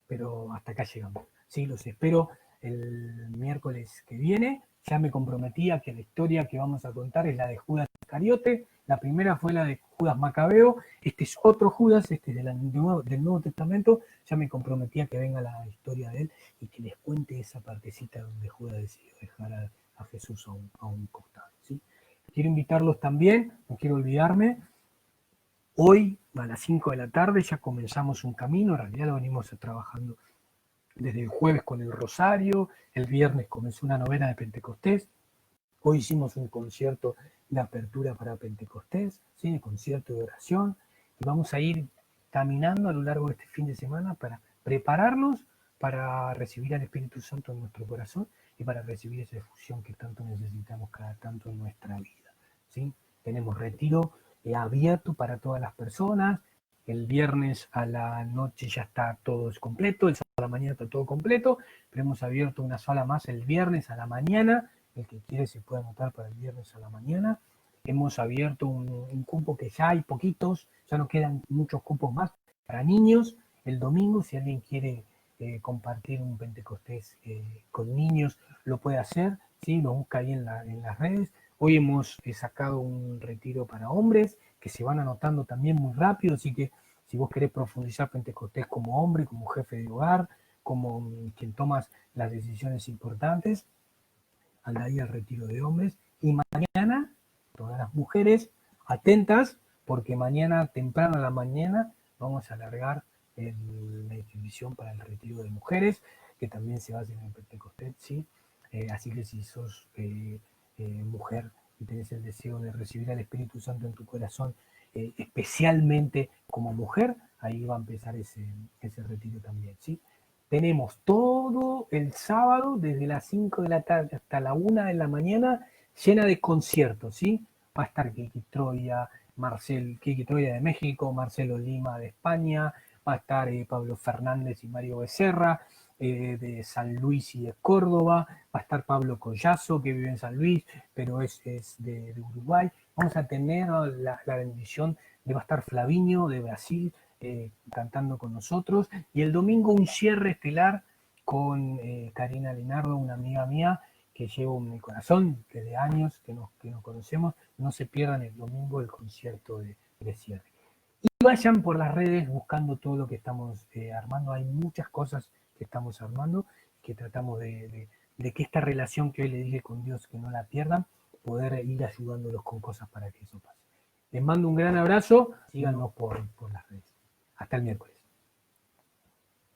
Pero hasta acá llegamos. Sí, los espero el miércoles que viene. Ya me comprometí a que la historia que vamos a contar es la de Judas Iscariote. La primera fue la de Judas Macabeo. Este es otro Judas, este es del Nuevo Testamento. Ya me comprometí a que venga la historia de él y que les cuente esa partecita donde Judas decidió dejar a Jesús a un costado, ¿sí? Quiero invitarlos también, no quiero olvidarme. Hoy a las 5 de la tarde ya comenzamos un camino, en realidad lo venimos trabajando desde el jueves con el Rosario, el viernes comenzó una novena de Pentecostés, hoy hicimos un concierto de apertura para Pentecostés, ¿sí? Concierto de oración, y vamos a ir caminando a lo largo de este fin de semana para prepararnos para recibir al Espíritu Santo en nuestro corazón y para recibir esa efusión que tanto necesitamos cada tanto en nuestra vida, ¿sí? Tenemos retiro abierto para todas las personas. El viernes a la noche ya está todo completo, el sábado a la mañana está todo completo, pero hemos abierto una sala más el viernes a la mañana. El que quiere se puede anotar para el viernes a la mañana. Hemos abierto un cupo que ya hay poquitos, ya no quedan muchos cupos más para niños. El domingo, si alguien quiere compartir un Pentecostés con niños, lo puede hacer, ¿sí? Lo busca ahí en las redes. Hoy hemos sacado un retiro para hombres que se van anotando también muy rápido, así que si vos querés profundizar Pentecostés como hombre, como jefe de hogar, como quien tomas las decisiones importantes, anda ahí al retiro de hombres. Y mañana, todas las mujeres atentas, porque mañana temprano a la mañana vamos a alargar la inscripción para el retiro de mujeres, que también se va a hacer en Pentecostés, ¿sí? Así que si sos mujer y tenés el deseo de recibir al Espíritu Santo en tu corazón, especialmente como mujer, ahí va a empezar ese retiro también, ¿sí? Tenemos todo el sábado, desde las 5 de la tarde hasta la 1 de la mañana, llena de conciertos, ¿sí? Va a estar Kiki Troya, Kiki Troya de México, Marcelo Lima de España, va a estar Pablo Fernández y Mario Becerra, de San Luis y de Córdoba, va a estar Pablo Collazo, que vive en San Luis, pero es de Uruguay. Vamos a tener la bendición de va a estar Flavinho de Brasil cantando con nosotros, y el domingo un cierre estelar con Karina Linardo, una amiga mía que llevo en mi corazón desde años que nos conocemos. No se pierdan el domingo el concierto de cierre. Y vayan por las redes buscando todo lo que estamos armando. Hay muchas cosas que estamos armando, que tratamos de que esta relación que hoy le dije con Dios, que no la pierdan, poder ir ayudándolos con cosas para que eso pase. Les mando un gran abrazo, síganos por las redes. Hasta el miércoles.